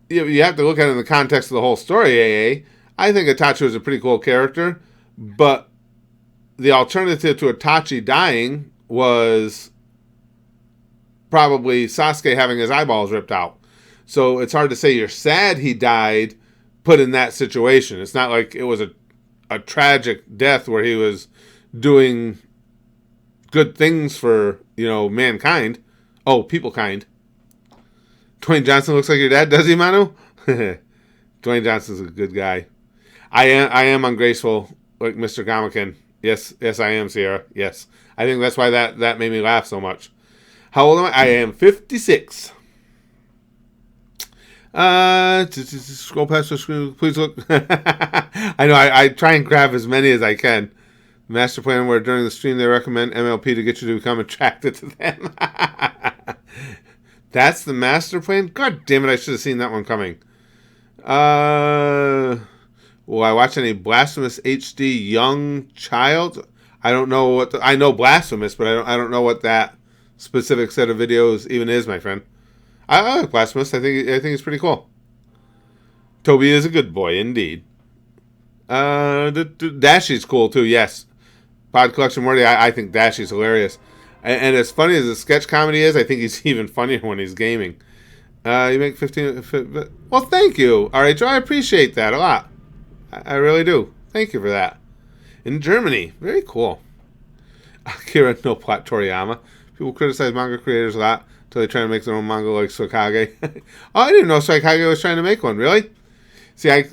you have to look at it in the context of the whole story, AA. I think Itachi was a pretty cool character, but the alternative to Itachi dying was probably Sasuke having his eyeballs ripped out. So it's hard to say you're sad he died put in that situation. It's not like it was a tragic death where he was doing good things for, mankind. Oh, people kind. Dwayne Johnson looks like your dad, does he, Manu? Dwayne Johnson's a good guy. I am ungraceful like Mr. Gamakin. Yes, I am, Sierra. Yes. I think that's why that made me laugh so much. How old am I? I am 56. Scroll past the screen. Please look. I know. I try and grab as many as I can. Master plan where during the stream they recommend MLP to get you to become attracted to them. That's the master plan? God damn it, I should have seen that one coming. Will I watch any Blasphemous HD Young Child? I don't know what I know Blasphemous, but I don't know what that specific set of videos even is, my friend. I like Blasphemous. I think it's pretty cool. Toby is a good boy, indeed. Dashy's cool too. Yes, Pod Collection Morty. I think Dashy's hilarious, and as funny as the sketch comedy is, I think he's even funnier when he's gaming. You make 15. Well, thank you. All right, Joe. I appreciate that a lot. I really do. Thank you for that. In Germany, very cool. Akira no Plot Toriyama. People criticize manga creators a lot until they try to make their own manga like Suikage. Oh, I didn't know Suikage was trying to make one. Really? See,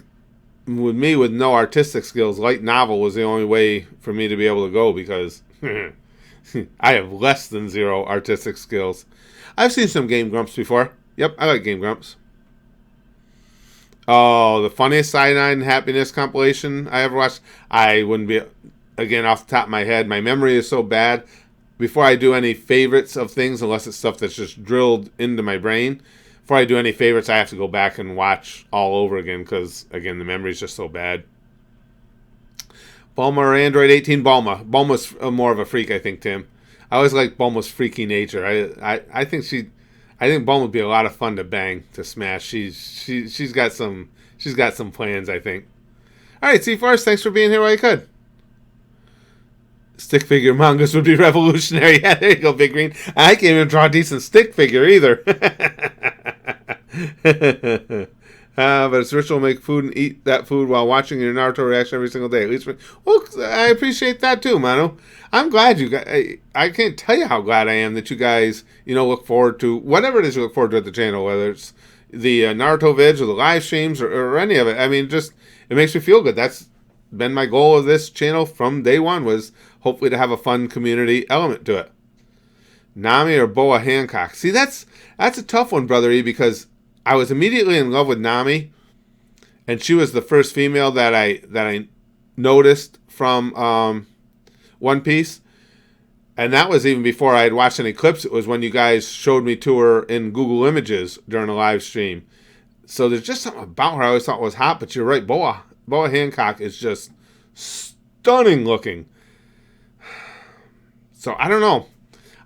with no artistic skills, light novel was the only way for me to be able to go because I have less than zero artistic skills. I've seen some Game Grumps before. Yep, I like Game Grumps. Oh, the funniest Cyanide and Happiness compilation I ever watched. I wouldn't be, again, off the top of my head. My memory is so bad. Before I do any favorites of things, unless it's stuff that's just drilled into my brain, before I do any favorites, I have to go back and watch all over again because, again, the memory is just so bad. Bulma or Android 18? Bulma. Bulma's more of a freak, I think, Tim. I always like Bulma's freaky nature. I think Bulma would be a lot of fun to bang, to smash. She's got some plans, I think. All right, C-Force, thanks for being here while you could. Stick figure mangas would be revolutionary. Yeah, there you go, Big Green. I can't even draw a decent stick figure either. But it's ritual to make food and eat that food while watching your Naruto reaction every single day. At least, well, I appreciate that too, Manu. I'm glad you guys. I can't tell you how glad I am that you guys, look forward to whatever it is you look forward to at the channel, whether it's the Naruto vids or the live streams or any of it. I mean, just it makes me feel good. That's been my goal of this channel from day one, was hopefully to have a fun community element to it. Nami or Boa Hancock? See, that's a tough one, Brother E, because I was immediately in love with Nami, and she was the first female that I noticed from One Piece, and that was even before I had watched any clips. It was when you guys showed me to her in Google Images during a live stream. So there's just something about her I always thought was hot, but you're right, Boa Hancock is just stunning looking. So I don't know.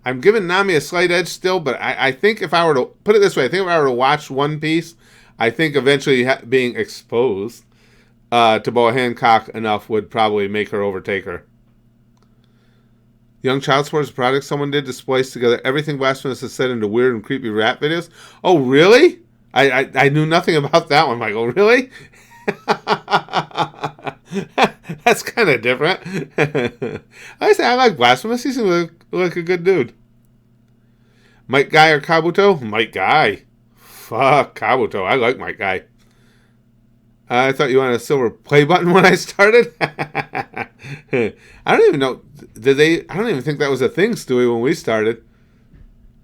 I'm giving Nami a slight edge still, but I think if I were to put it this way, I think if I were to watch One Piece, I think eventually being exposed to Boa Hancock enough would probably make her overtake her. Young Child Support is a project someone did to splice together everything Blasphemous has said into weird and creepy rap videos. Oh, really? I knew nothing about that one, Michael. Really? That's kind of different. I say I like Blasphemous. He seems like a good dude. Mike Guy or Kabuto? Mike Guy. Fuck Kabuto. I like Mike Guy. I thought you wanted a silver play button when I started. I don't even know. I don't even think that was a thing, Stewie, when we started.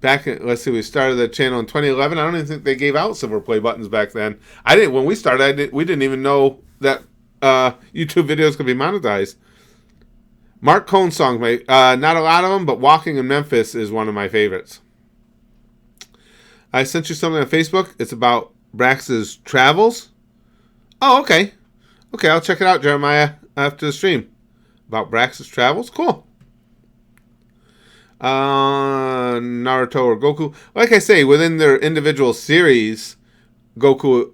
We started the channel in 2011. I don't even think they gave out silver play buttons back then. When we started, we didn't even know that YouTube videos could be monetized. Mark Cohn songs, not a lot of them, but Walking in Memphis is one of my favorites. I sent you something on Facebook. It's about Brax's travels. Oh, okay. Okay, I'll check it out, Jeremiah, after the stream. About Brax's travels? Cool. Naruto or Goku. Like I say, within their individual series, Goku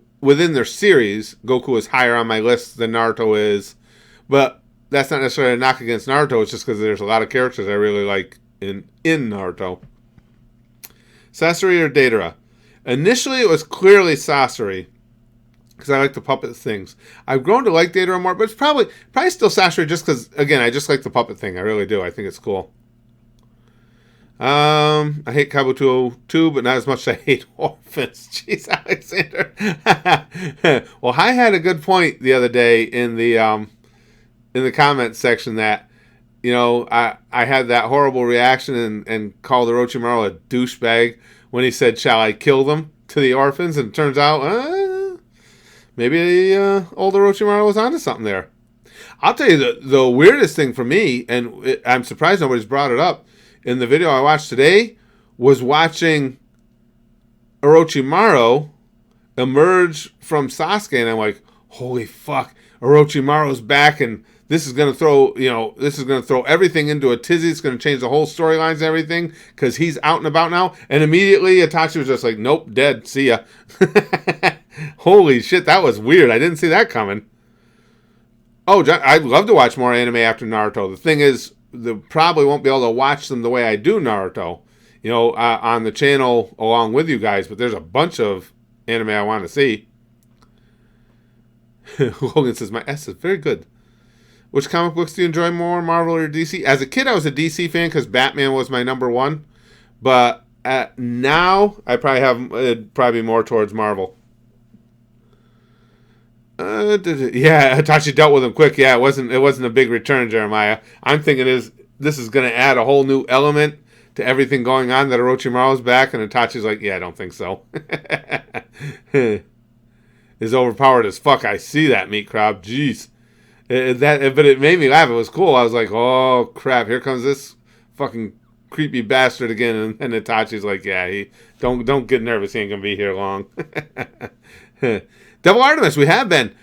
is higher on my list than Naruto is. But that's not necessarily a knock against Naruto. It's just because there's a lot of characters I really like in Naruto. Sasori or Deidara? Initially, it was clearly Sasori, because I like the puppet things. I've grown to like Deidara more, but it's probably still Sasori just because, again, I just like the puppet thing. I really do. I think it's cool. I hate Kabuto too, but not as much as I hate orphans. Jeez, Alexander. Well, I had a good point the other day in the comment section that, I had that horrible reaction and called Orochimaru a douchebag when he said, "Shall I kill them?" to the orphans, and it turns out maybe old Orochimaru was onto something there. I'll tell you the weirdest thing for me, and I'm surprised nobody's brought it up in the video I watched today, was watching Orochimaru emerge from Sasuke, and I'm like, holy fuck, Orochimaru's back, and this is gonna throw everything into a tizzy. It's gonna change the whole storylines and everything because he's out and about now. And immediately Itachi was just like, nope, dead. See ya. Holy shit, that was weird. I didn't see that coming. Oh, John, I'd love to watch more anime after Naruto. The thing is, probably won't be able to watch them the way I do Naruto, on the channel along with you guys. But there's a bunch of anime I want to see. Logan says, my S is very good. Which comic books do you enjoy more, Marvel or DC? As a kid, I was a DC fan because Batman was my number one. But now, I it'd probably be more towards Marvel. Yeah, Itachi dealt with him quick. Yeah, it wasn't a big return, Jeremiah. I'm thinking this is going to add a whole new element to everything going on, that Orochimaru's back, and Itachi's like, yeah, I don't think so. Is overpowered as fuck. I see that, Meat Crab. Jeez. But it made me laugh. It was cool. I was like, oh, crap. Here comes this fucking creepy bastard again. And Itachi's like, yeah, don't get nervous. He ain't going to be here long. Devil Artemis, we have been.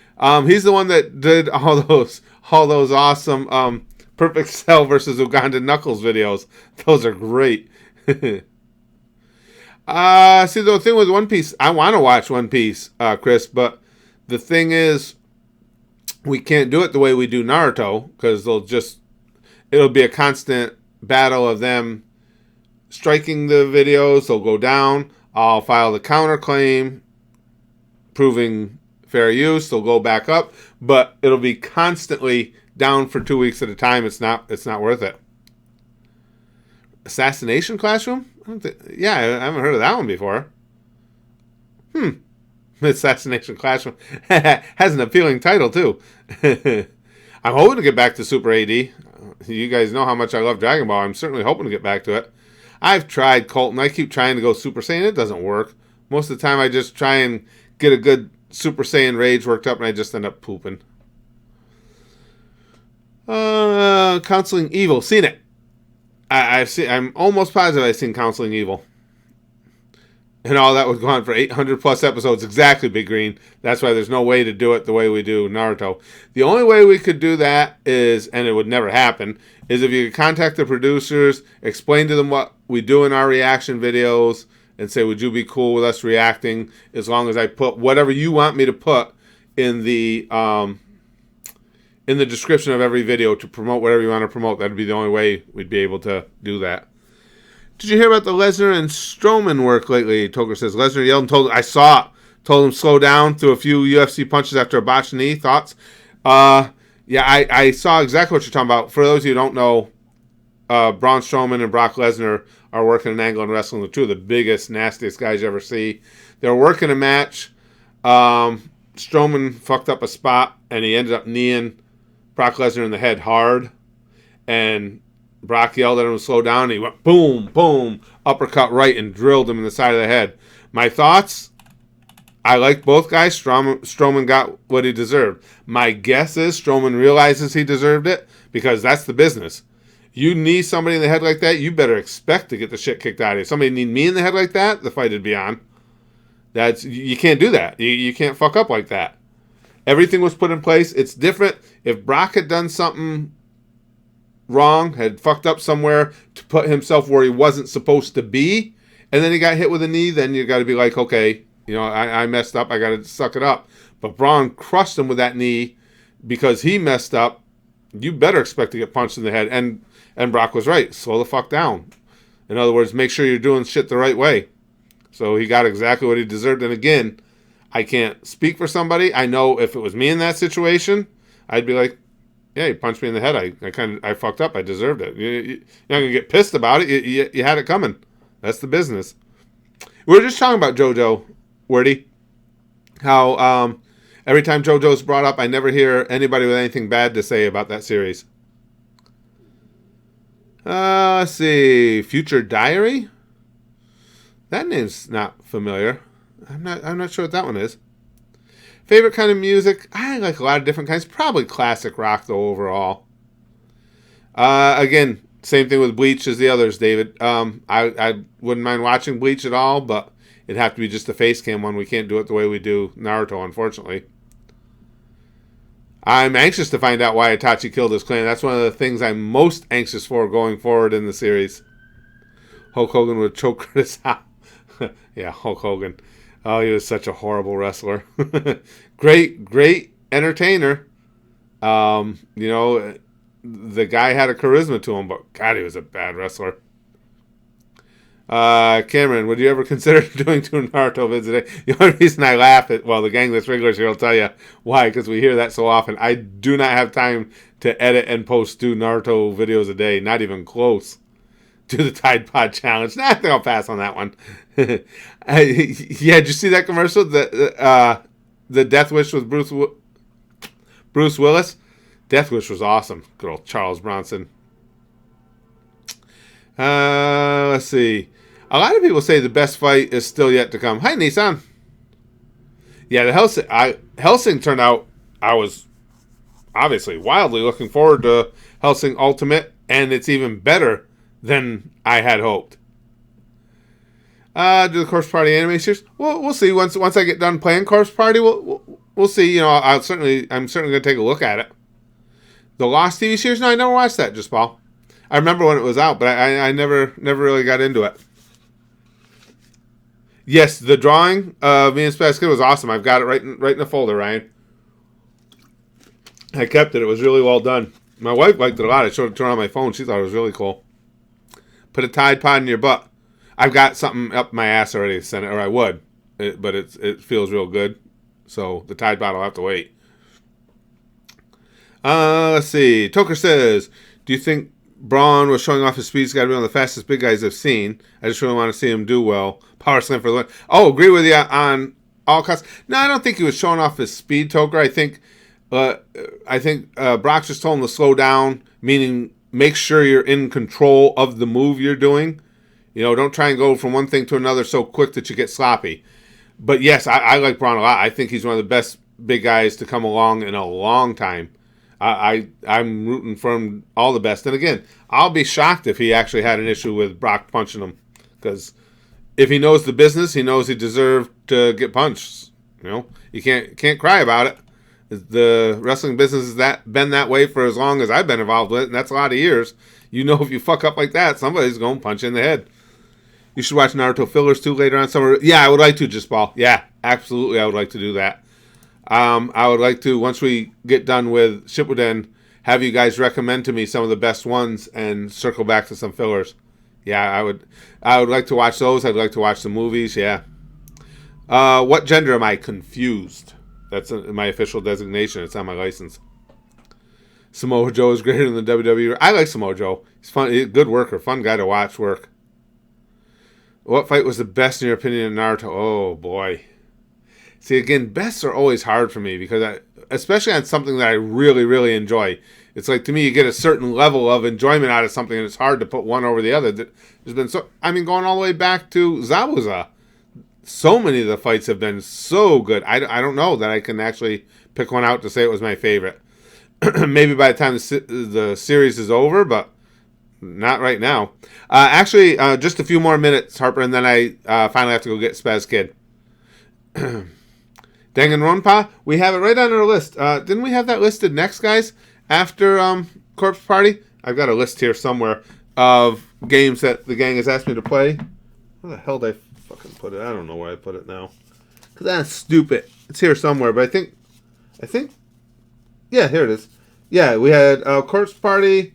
He's the one that did all those awesome Perfect Cell versus Ugandan Knuckles videos. Those are great. See, the thing with One Piece, I want to watch One Piece, Chris, but the thing is, we can't do it the way we do Naruto, because it'll be a constant battle of them striking the videos. They'll go down. I'll file the counterclaim, proving fair use. They'll go back up, but it'll be constantly down for 2 weeks at a time. It's not worth it. Assassination Classroom? I haven't heard of that one before. Assassination Classroom has an appealing title too. I'm hoping to get back to Super AD. You guys know how much I love Dragon Ball. I'm certainly hoping to get back to it. I've tried Colton. I keep trying to go Super Saiyan. It doesn't work. Most of the time I just try and get a good Super Saiyan rage worked up and I just end up pooping. Counseling Evil. Seen it. I'm almost positive I've seen Counseling Evil. And all that was going for 800 plus episodes. Exactly, Big Green. That's why there's no way to do it the way we do Naruto. The only way we could do that is, and it would never happen, is if you could contact the producers, explain to them what we do in our reaction videos, and say, would you be cool with us reacting as long as I put whatever you want me to put in the description of every video to promote whatever you want to promote. That'd be the only way we'd be able to do that. Did you hear about the Lesnar and Strowman work lately? Toker says, Lesnar yelled and told him slow down, threw a few UFC punches after a botched knee. Thoughts? I saw exactly what you're talking about. For those of you who don't know, Braun Strowman and Brock Lesnar are working an angle in wrestling. The two of the biggest, nastiest guys you ever see. They're working a match. Strowman fucked up a spot, and he ended up kneeing Brock Lesnar in the head hard. And Brock yelled at him to slow down, and he went boom, boom, uppercut right, and drilled him in the side of the head. My thoughts? I like both guys. Strowman got what he deserved. My guess is Strowman realizes he deserved it because that's the business. You knee somebody in the head like that, you better expect to get the shit kicked out of you. Somebody need me in the head like that, the fight would be on. You can't do that. You can't fuck up like that. Everything was put in place. It's different. If Brock had done something wrong, had fucked up somewhere to put himself where he wasn't supposed to be, and then he got hit with a knee, then you got to be like, okay, I messed up. I got to suck it up. But Braun crushed him with that knee because he messed up. You better expect to get punched in the head. And Brock was right. Slow the fuck down. In other words, make sure you're doing shit the right way. So he got exactly what he deserved. And again, I can't speak for somebody. I know if it was me in that situation, I'd be like, yeah, you punched me in the head. I fucked up. I deserved it. You're not going to get pissed about it. You had it coming. That's the business. We were just talking about JoJo, Wordy. How every time JoJo's brought up, I never hear anybody with anything bad to say about that series. Let's see. Future Diary? That name's not familiar. I'm not sure what that one is. Favorite kind of music? I like a lot of different kinds. Probably classic rock, though, overall. Again, same thing with Bleach as the others, David. I wouldn't mind watching Bleach at all, but it'd have to be just a face cam one. We can't do it the way we do Naruto, unfortunately. I'm anxious to find out why Itachi killed his clan. That's one of the things I'm most anxious for going forward in the series. Hulk Hogan would choke Chris out. Yeah, Hulk Hogan. Oh, he was such a horrible wrestler. Great entertainer. The guy had a charisma to him, but God, he was a bad wrestler. Cameron, would you ever consider doing two Naruto vids a day? The only reason I laugh at, well, the gang that's regulars here will tell you why, because we hear that so often. I do not have time to edit and post 2 Naruto videos a day, not even close. Do the Tide Pod Challenge. Nah, I think I'll pass on that one. Did you see that commercial? The Death Wish with Bruce Willis? Death Wish was awesome. Good old Charles Bronson. Let's see. A lot of people say the best fight is still yet to come. Hi, Nissan. Yeah, the Hellsing turned out, I was obviously wildly looking forward to Hellsing Ultimate, and it's even better than I had hoped. Do the Corpse Party anime series? We'll see. Once I get done playing Corpse Party, we'll see. I'm certainly going to take a look at it. The Lost TV series? No, I never watched that, just Paul. I remember when it was out, but I never really got into it. Yes, the drawing of me and Space Kid was awesome. I've got it right in the folder, Ryan. I kept it. It was really well done. My wife liked it a lot. I showed it to her on my phone. She thought it was really cool. Put a Tide Pod in your butt. I've got something up my ass already to send it, or I would. But it feels real good. So the Tide bottle will have to wait. Let's see. Toker says, do you think Braun was showing off his speed? He's got to be one of the fastest big guys I've seen. I just really want to see him do well. Power slam for the win. Oh, agree with you on all costs. No, I don't think he was showing off his speed, Toker. I think Brock just told him to slow down, meaning make sure you're in control of the move you're doing. You know, don't try and go from one thing to another so quick that you get sloppy. But yes, I like Braun a lot. I think he's one of the best big guys to come along in a long time. I'm rooting for him all the best. And again, I'll be shocked if he actually had an issue with Brock punching him. Because if he knows the business, he knows he deserved to get punched. You know, you can't cry about it. The wrestling business has been that way for as long as I've been involved with it, and that's a lot of years. You know, if you fuck up like that, somebody's going to punch you in the head. You should watch Naruto fillers too later on summer. Yeah, I would like to, Just Ball. Yeah, absolutely, I would like to do that. I would like to, once we get done with Shippuden, have you guys recommend to me some of the best ones and circle back to some fillers. Yeah, I would like to watch those. I'd like to watch the movies, yeah. What gender am I? Confused. That's my official designation. It's on my license. Samoa Joe is greater than the WWE. I like Samoa Joe. He's fun. He's a good worker. Fun guy to watch work. What fight was the best in your opinion in Naruto? Oh, boy. See, again, bests are always hard for me because especially on something that I really, really enjoy. It's like, to me, you get a certain level of enjoyment out of something, and it's hard to put one over the other. There's been going all the way back to Zabuza. So many of the fights have been so good. I don't know that I can actually pick one out to say it was my favorite. Maybe by the time the series is over, but not right now. Actually, just a few more minutes, Harper, and then I finally have to go get Spaz Kid. Danganronpa, we have it right on our list. Didn't we have that listed next, guys? After Corpse Party? I've got a list here somewhere of games that the gang has asked me to play. Where the hell did I fucking put it? I don't know where I put it now. Because that's stupid. It's here somewhere, but I think, yeah, here it is. Yeah, we had Corpse Party,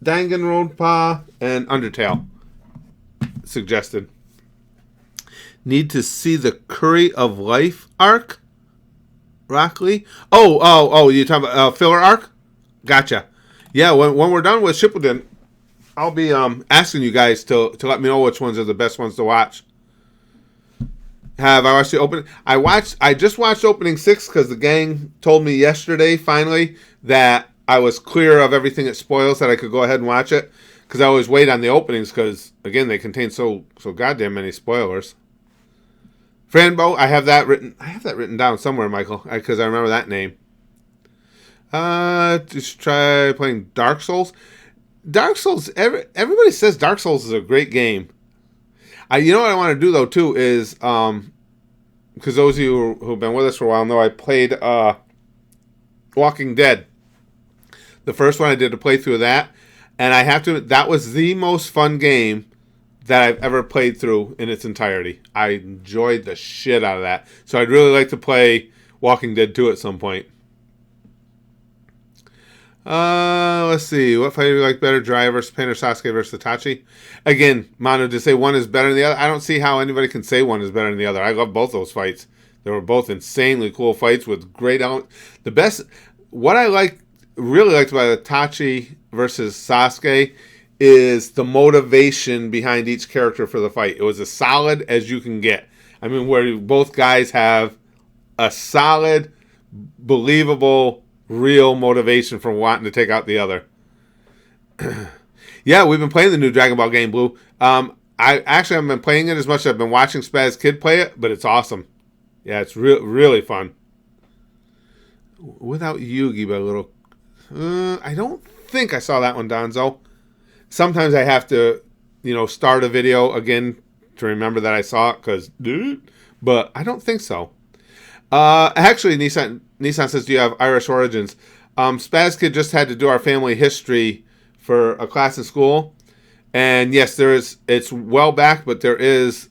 Danganronpa, and Undertale suggested. Need to see the Curry of Life arc? Rock Lee? Oh, you talking about filler arc? Gotcha. Yeah, when we're done with Shippuden, I'll be asking you guys to let me know which ones are the best ones to watch. Have I watched the opening? I just watched opening 6 because the gang told me yesterday, finally, that I was clear of everything it spoils, that I could go ahead and watch it. Because I always wait on the openings because, again, they contain so goddamn many spoilers. Franbo, I have that written down somewhere, Michael, because I remember that name. Just try playing Dark Souls. Dark Souls, everybody says Dark Souls is a great game. You know what I want to do, though, too, is, because those of you who've been with us for a while know I played Walking Dead. The first one I did a playthrough of that, and I have to, that was the most fun game that I've ever played through in its entirety. I enjoyed the shit out of that. So I'd really like to play Walking Dead 2 at some point. Let's see. What fight do you like better? Jiraiya versus Pain or Sasuke versus Itachi? Again, Manu, to say one is better than the other, I don't see how anybody can say one is better than the other. I love both those fights. They were both insanely cool fights with great the best. What I really liked about Itachi versus Sasuke is the motivation behind each character for the fight. It was as solid as you can get. I mean, where both guys have a solid, believable, real motivation for wanting to take out the other. Yeah, we've been playing the new Dragon Ball game, Blue. I haven't been playing it as much as I've been watching Spaz Kid play it, but it's awesome. Yeah, it's really fun. Without Yugi, but a little... I don't think I saw that one, Donzo. Sometimes I have to, start a video again to remember that I saw it, but I don't think so. Actually, Nissan says, do you have Irish origins? Spaz Kid just had to do our family history for a class in school. And yes, it's well back, but there's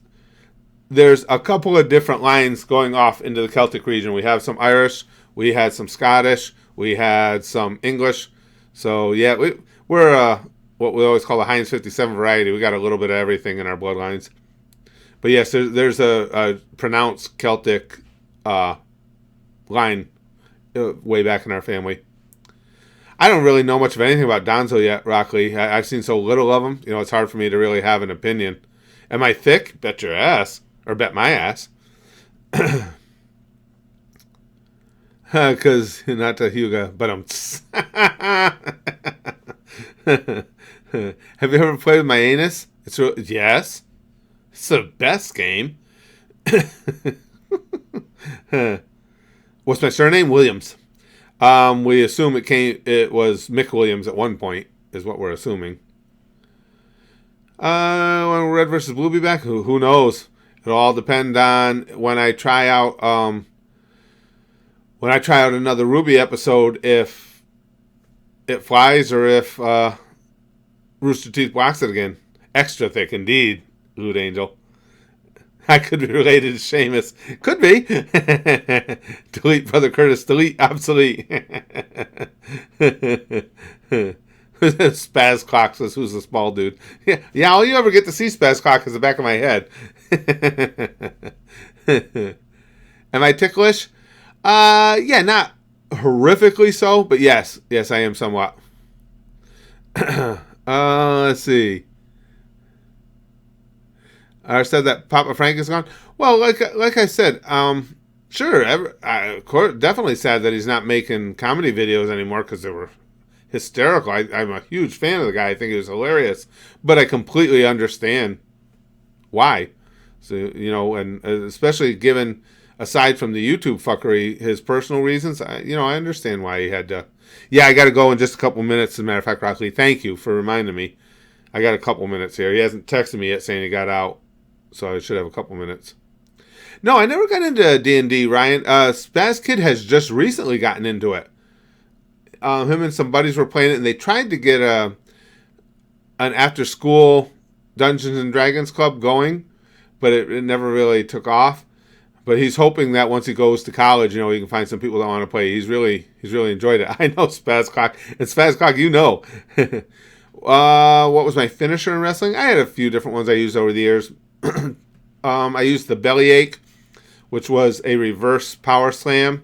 a couple of different lines going off into the Celtic region. We have some Irish, we had some Scottish, we had some English. So yeah, we're what we always call the Heinz 57 variety. We got a little bit of everything in our bloodlines. But yes, there's a pronounced Celtic line way back in our family. I don't really know much of anything about Donzo yet, Rock Lee. I've seen so little of him. It's hard for me to really have an opinion. Am I thick? Bet your ass. Or bet my ass. Because not to Hugo, but I'm... Have you ever played with my anus? Yes. It's the best game. What's my surname? Williams. We assume it was Mick Williams at one point, is what we're assuming. When Red versus Blue be back? Who knows? It'll all depend on when I try out another Ruby episode, if it flies or if Rooster Teeth blocks it again. Extra thick indeed, Loot Angel. I could be related to Seamus. Could be. Delete, Brother Curtis. Delete. Obsolete. Spaz Clock says, who's the small dude? Yeah, all you ever get to see Spaz Clock is the back of my head. Am I ticklish? Yeah, not horrifically so, but yes, I am somewhat. Let's see. I said that Papa Frank is gone. Well, like I said, sure. Definitely sad that he's not making comedy videos anymore because they were hysterical. I'm a huge fan of the guy. I think he was hilarious, but I completely understand why. So and especially given, aside from the YouTube fuckery, his personal reasons, I understand why he had to. Yeah, I got to go in just a couple minutes. As a matter of fact, Rock Lee, thank you for reminding me. I got a couple minutes here. He hasn't texted me yet saying he got out, so I should have a couple minutes. No, I never got into D&D, Ryan. Spaz Kid has just recently gotten into it. Him and some buddies were playing it, and they tried to get an after-school Dungeons and Dragons club going, but it never really took off. But he's hoping that once he goes to college, he can find some people that want to play. He's really enjoyed it. I know Spaz Clock. And Spaz Clock, what was my finisher in wrestling? I had a few different ones I used over the years. I used the bellyache, which was a reverse power slam,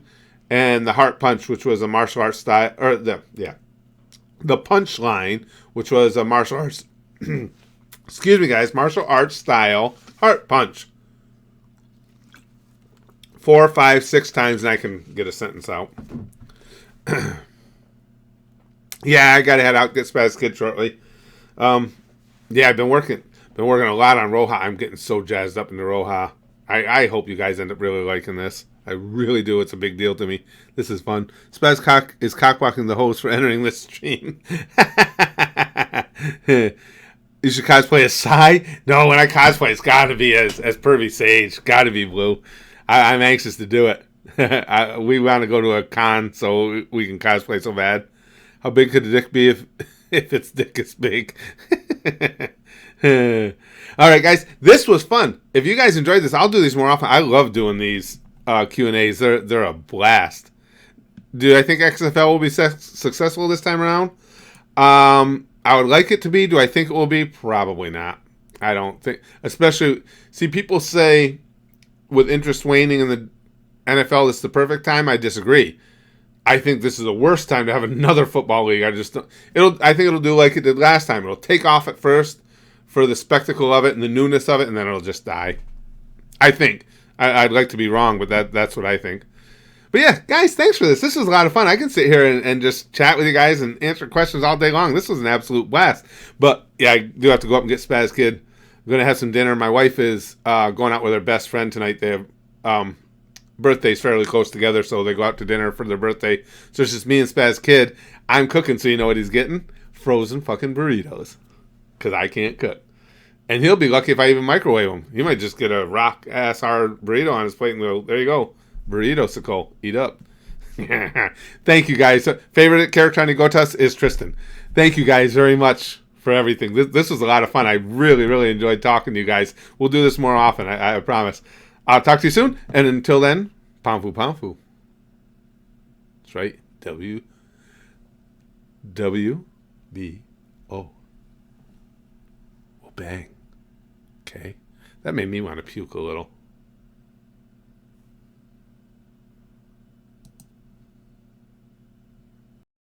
and the heart punch, which was a martial arts style, or the punchline, which was a martial arts. Excuse me, guys, martial arts style heart punch. 4, 5, 6 times, and I can get a sentence out. Yeah, I gotta head out, get Spaz Kid shortly. Yeah, I've been working a lot on Roja. I'm getting so jazzed up into Roja. I hope you guys end up really liking this. I really do. It's a big deal to me. This is fun. Spaz Cock is cock-blocking the host for entering this stream. You should cosplay as Psy? No, when I cosplay, it's got to be as Pervy Sage. Got to be Blue. I'm anxious to do it. We want to go to a con so we can cosplay so bad. How big could the dick be if its dick is big? All right, guys. This was fun. If you guys enjoyed this, I'll do these more often. I love doing these Q&As. They're a blast. Do I think XFL will be successful this time around? I would like it to be. Do I think it will be? Probably not. I don't think. Especially, see, people say with interest waning in the NFL, this is the perfect time. I disagree. I think this is the worst time to have another football league. I think it'll do like it did last time. It'll take off at first for the spectacle of it and the newness of it, and then it'll just die. I think. I'd like to be wrong, but that's what I think. But yeah, guys, thanks for this. This was a lot of fun. I can sit here and just chat with you guys and answer questions all day long. This was an absolute blast. But yeah, I do have to go up and get Spaz Kid. I'm going to have some dinner. My wife is going out with her best friend tonight. They have birthdays fairly close together, so they go out to dinner for their birthday. So it's just me and Spaz Kid. I'm cooking, so you know what he's getting? Frozen fucking burritos. Because I can't cook. And he'll be lucky if I even microwave him. He might just get a rock-ass hard burrito on his plate and go, there you go. Burrito-sicle. Eat up. Thank you, guys. Favorite character on Gotas is Tristan. Thank you, guys, very much for everything. This was a lot of fun. I really, really enjoyed talking to you guys. We'll do this more often, I promise. I'll talk to you soon. And until then, Pomfu Pomfu. That's right. W-B-O. Well, bang. Okay. That made me want to puke a little.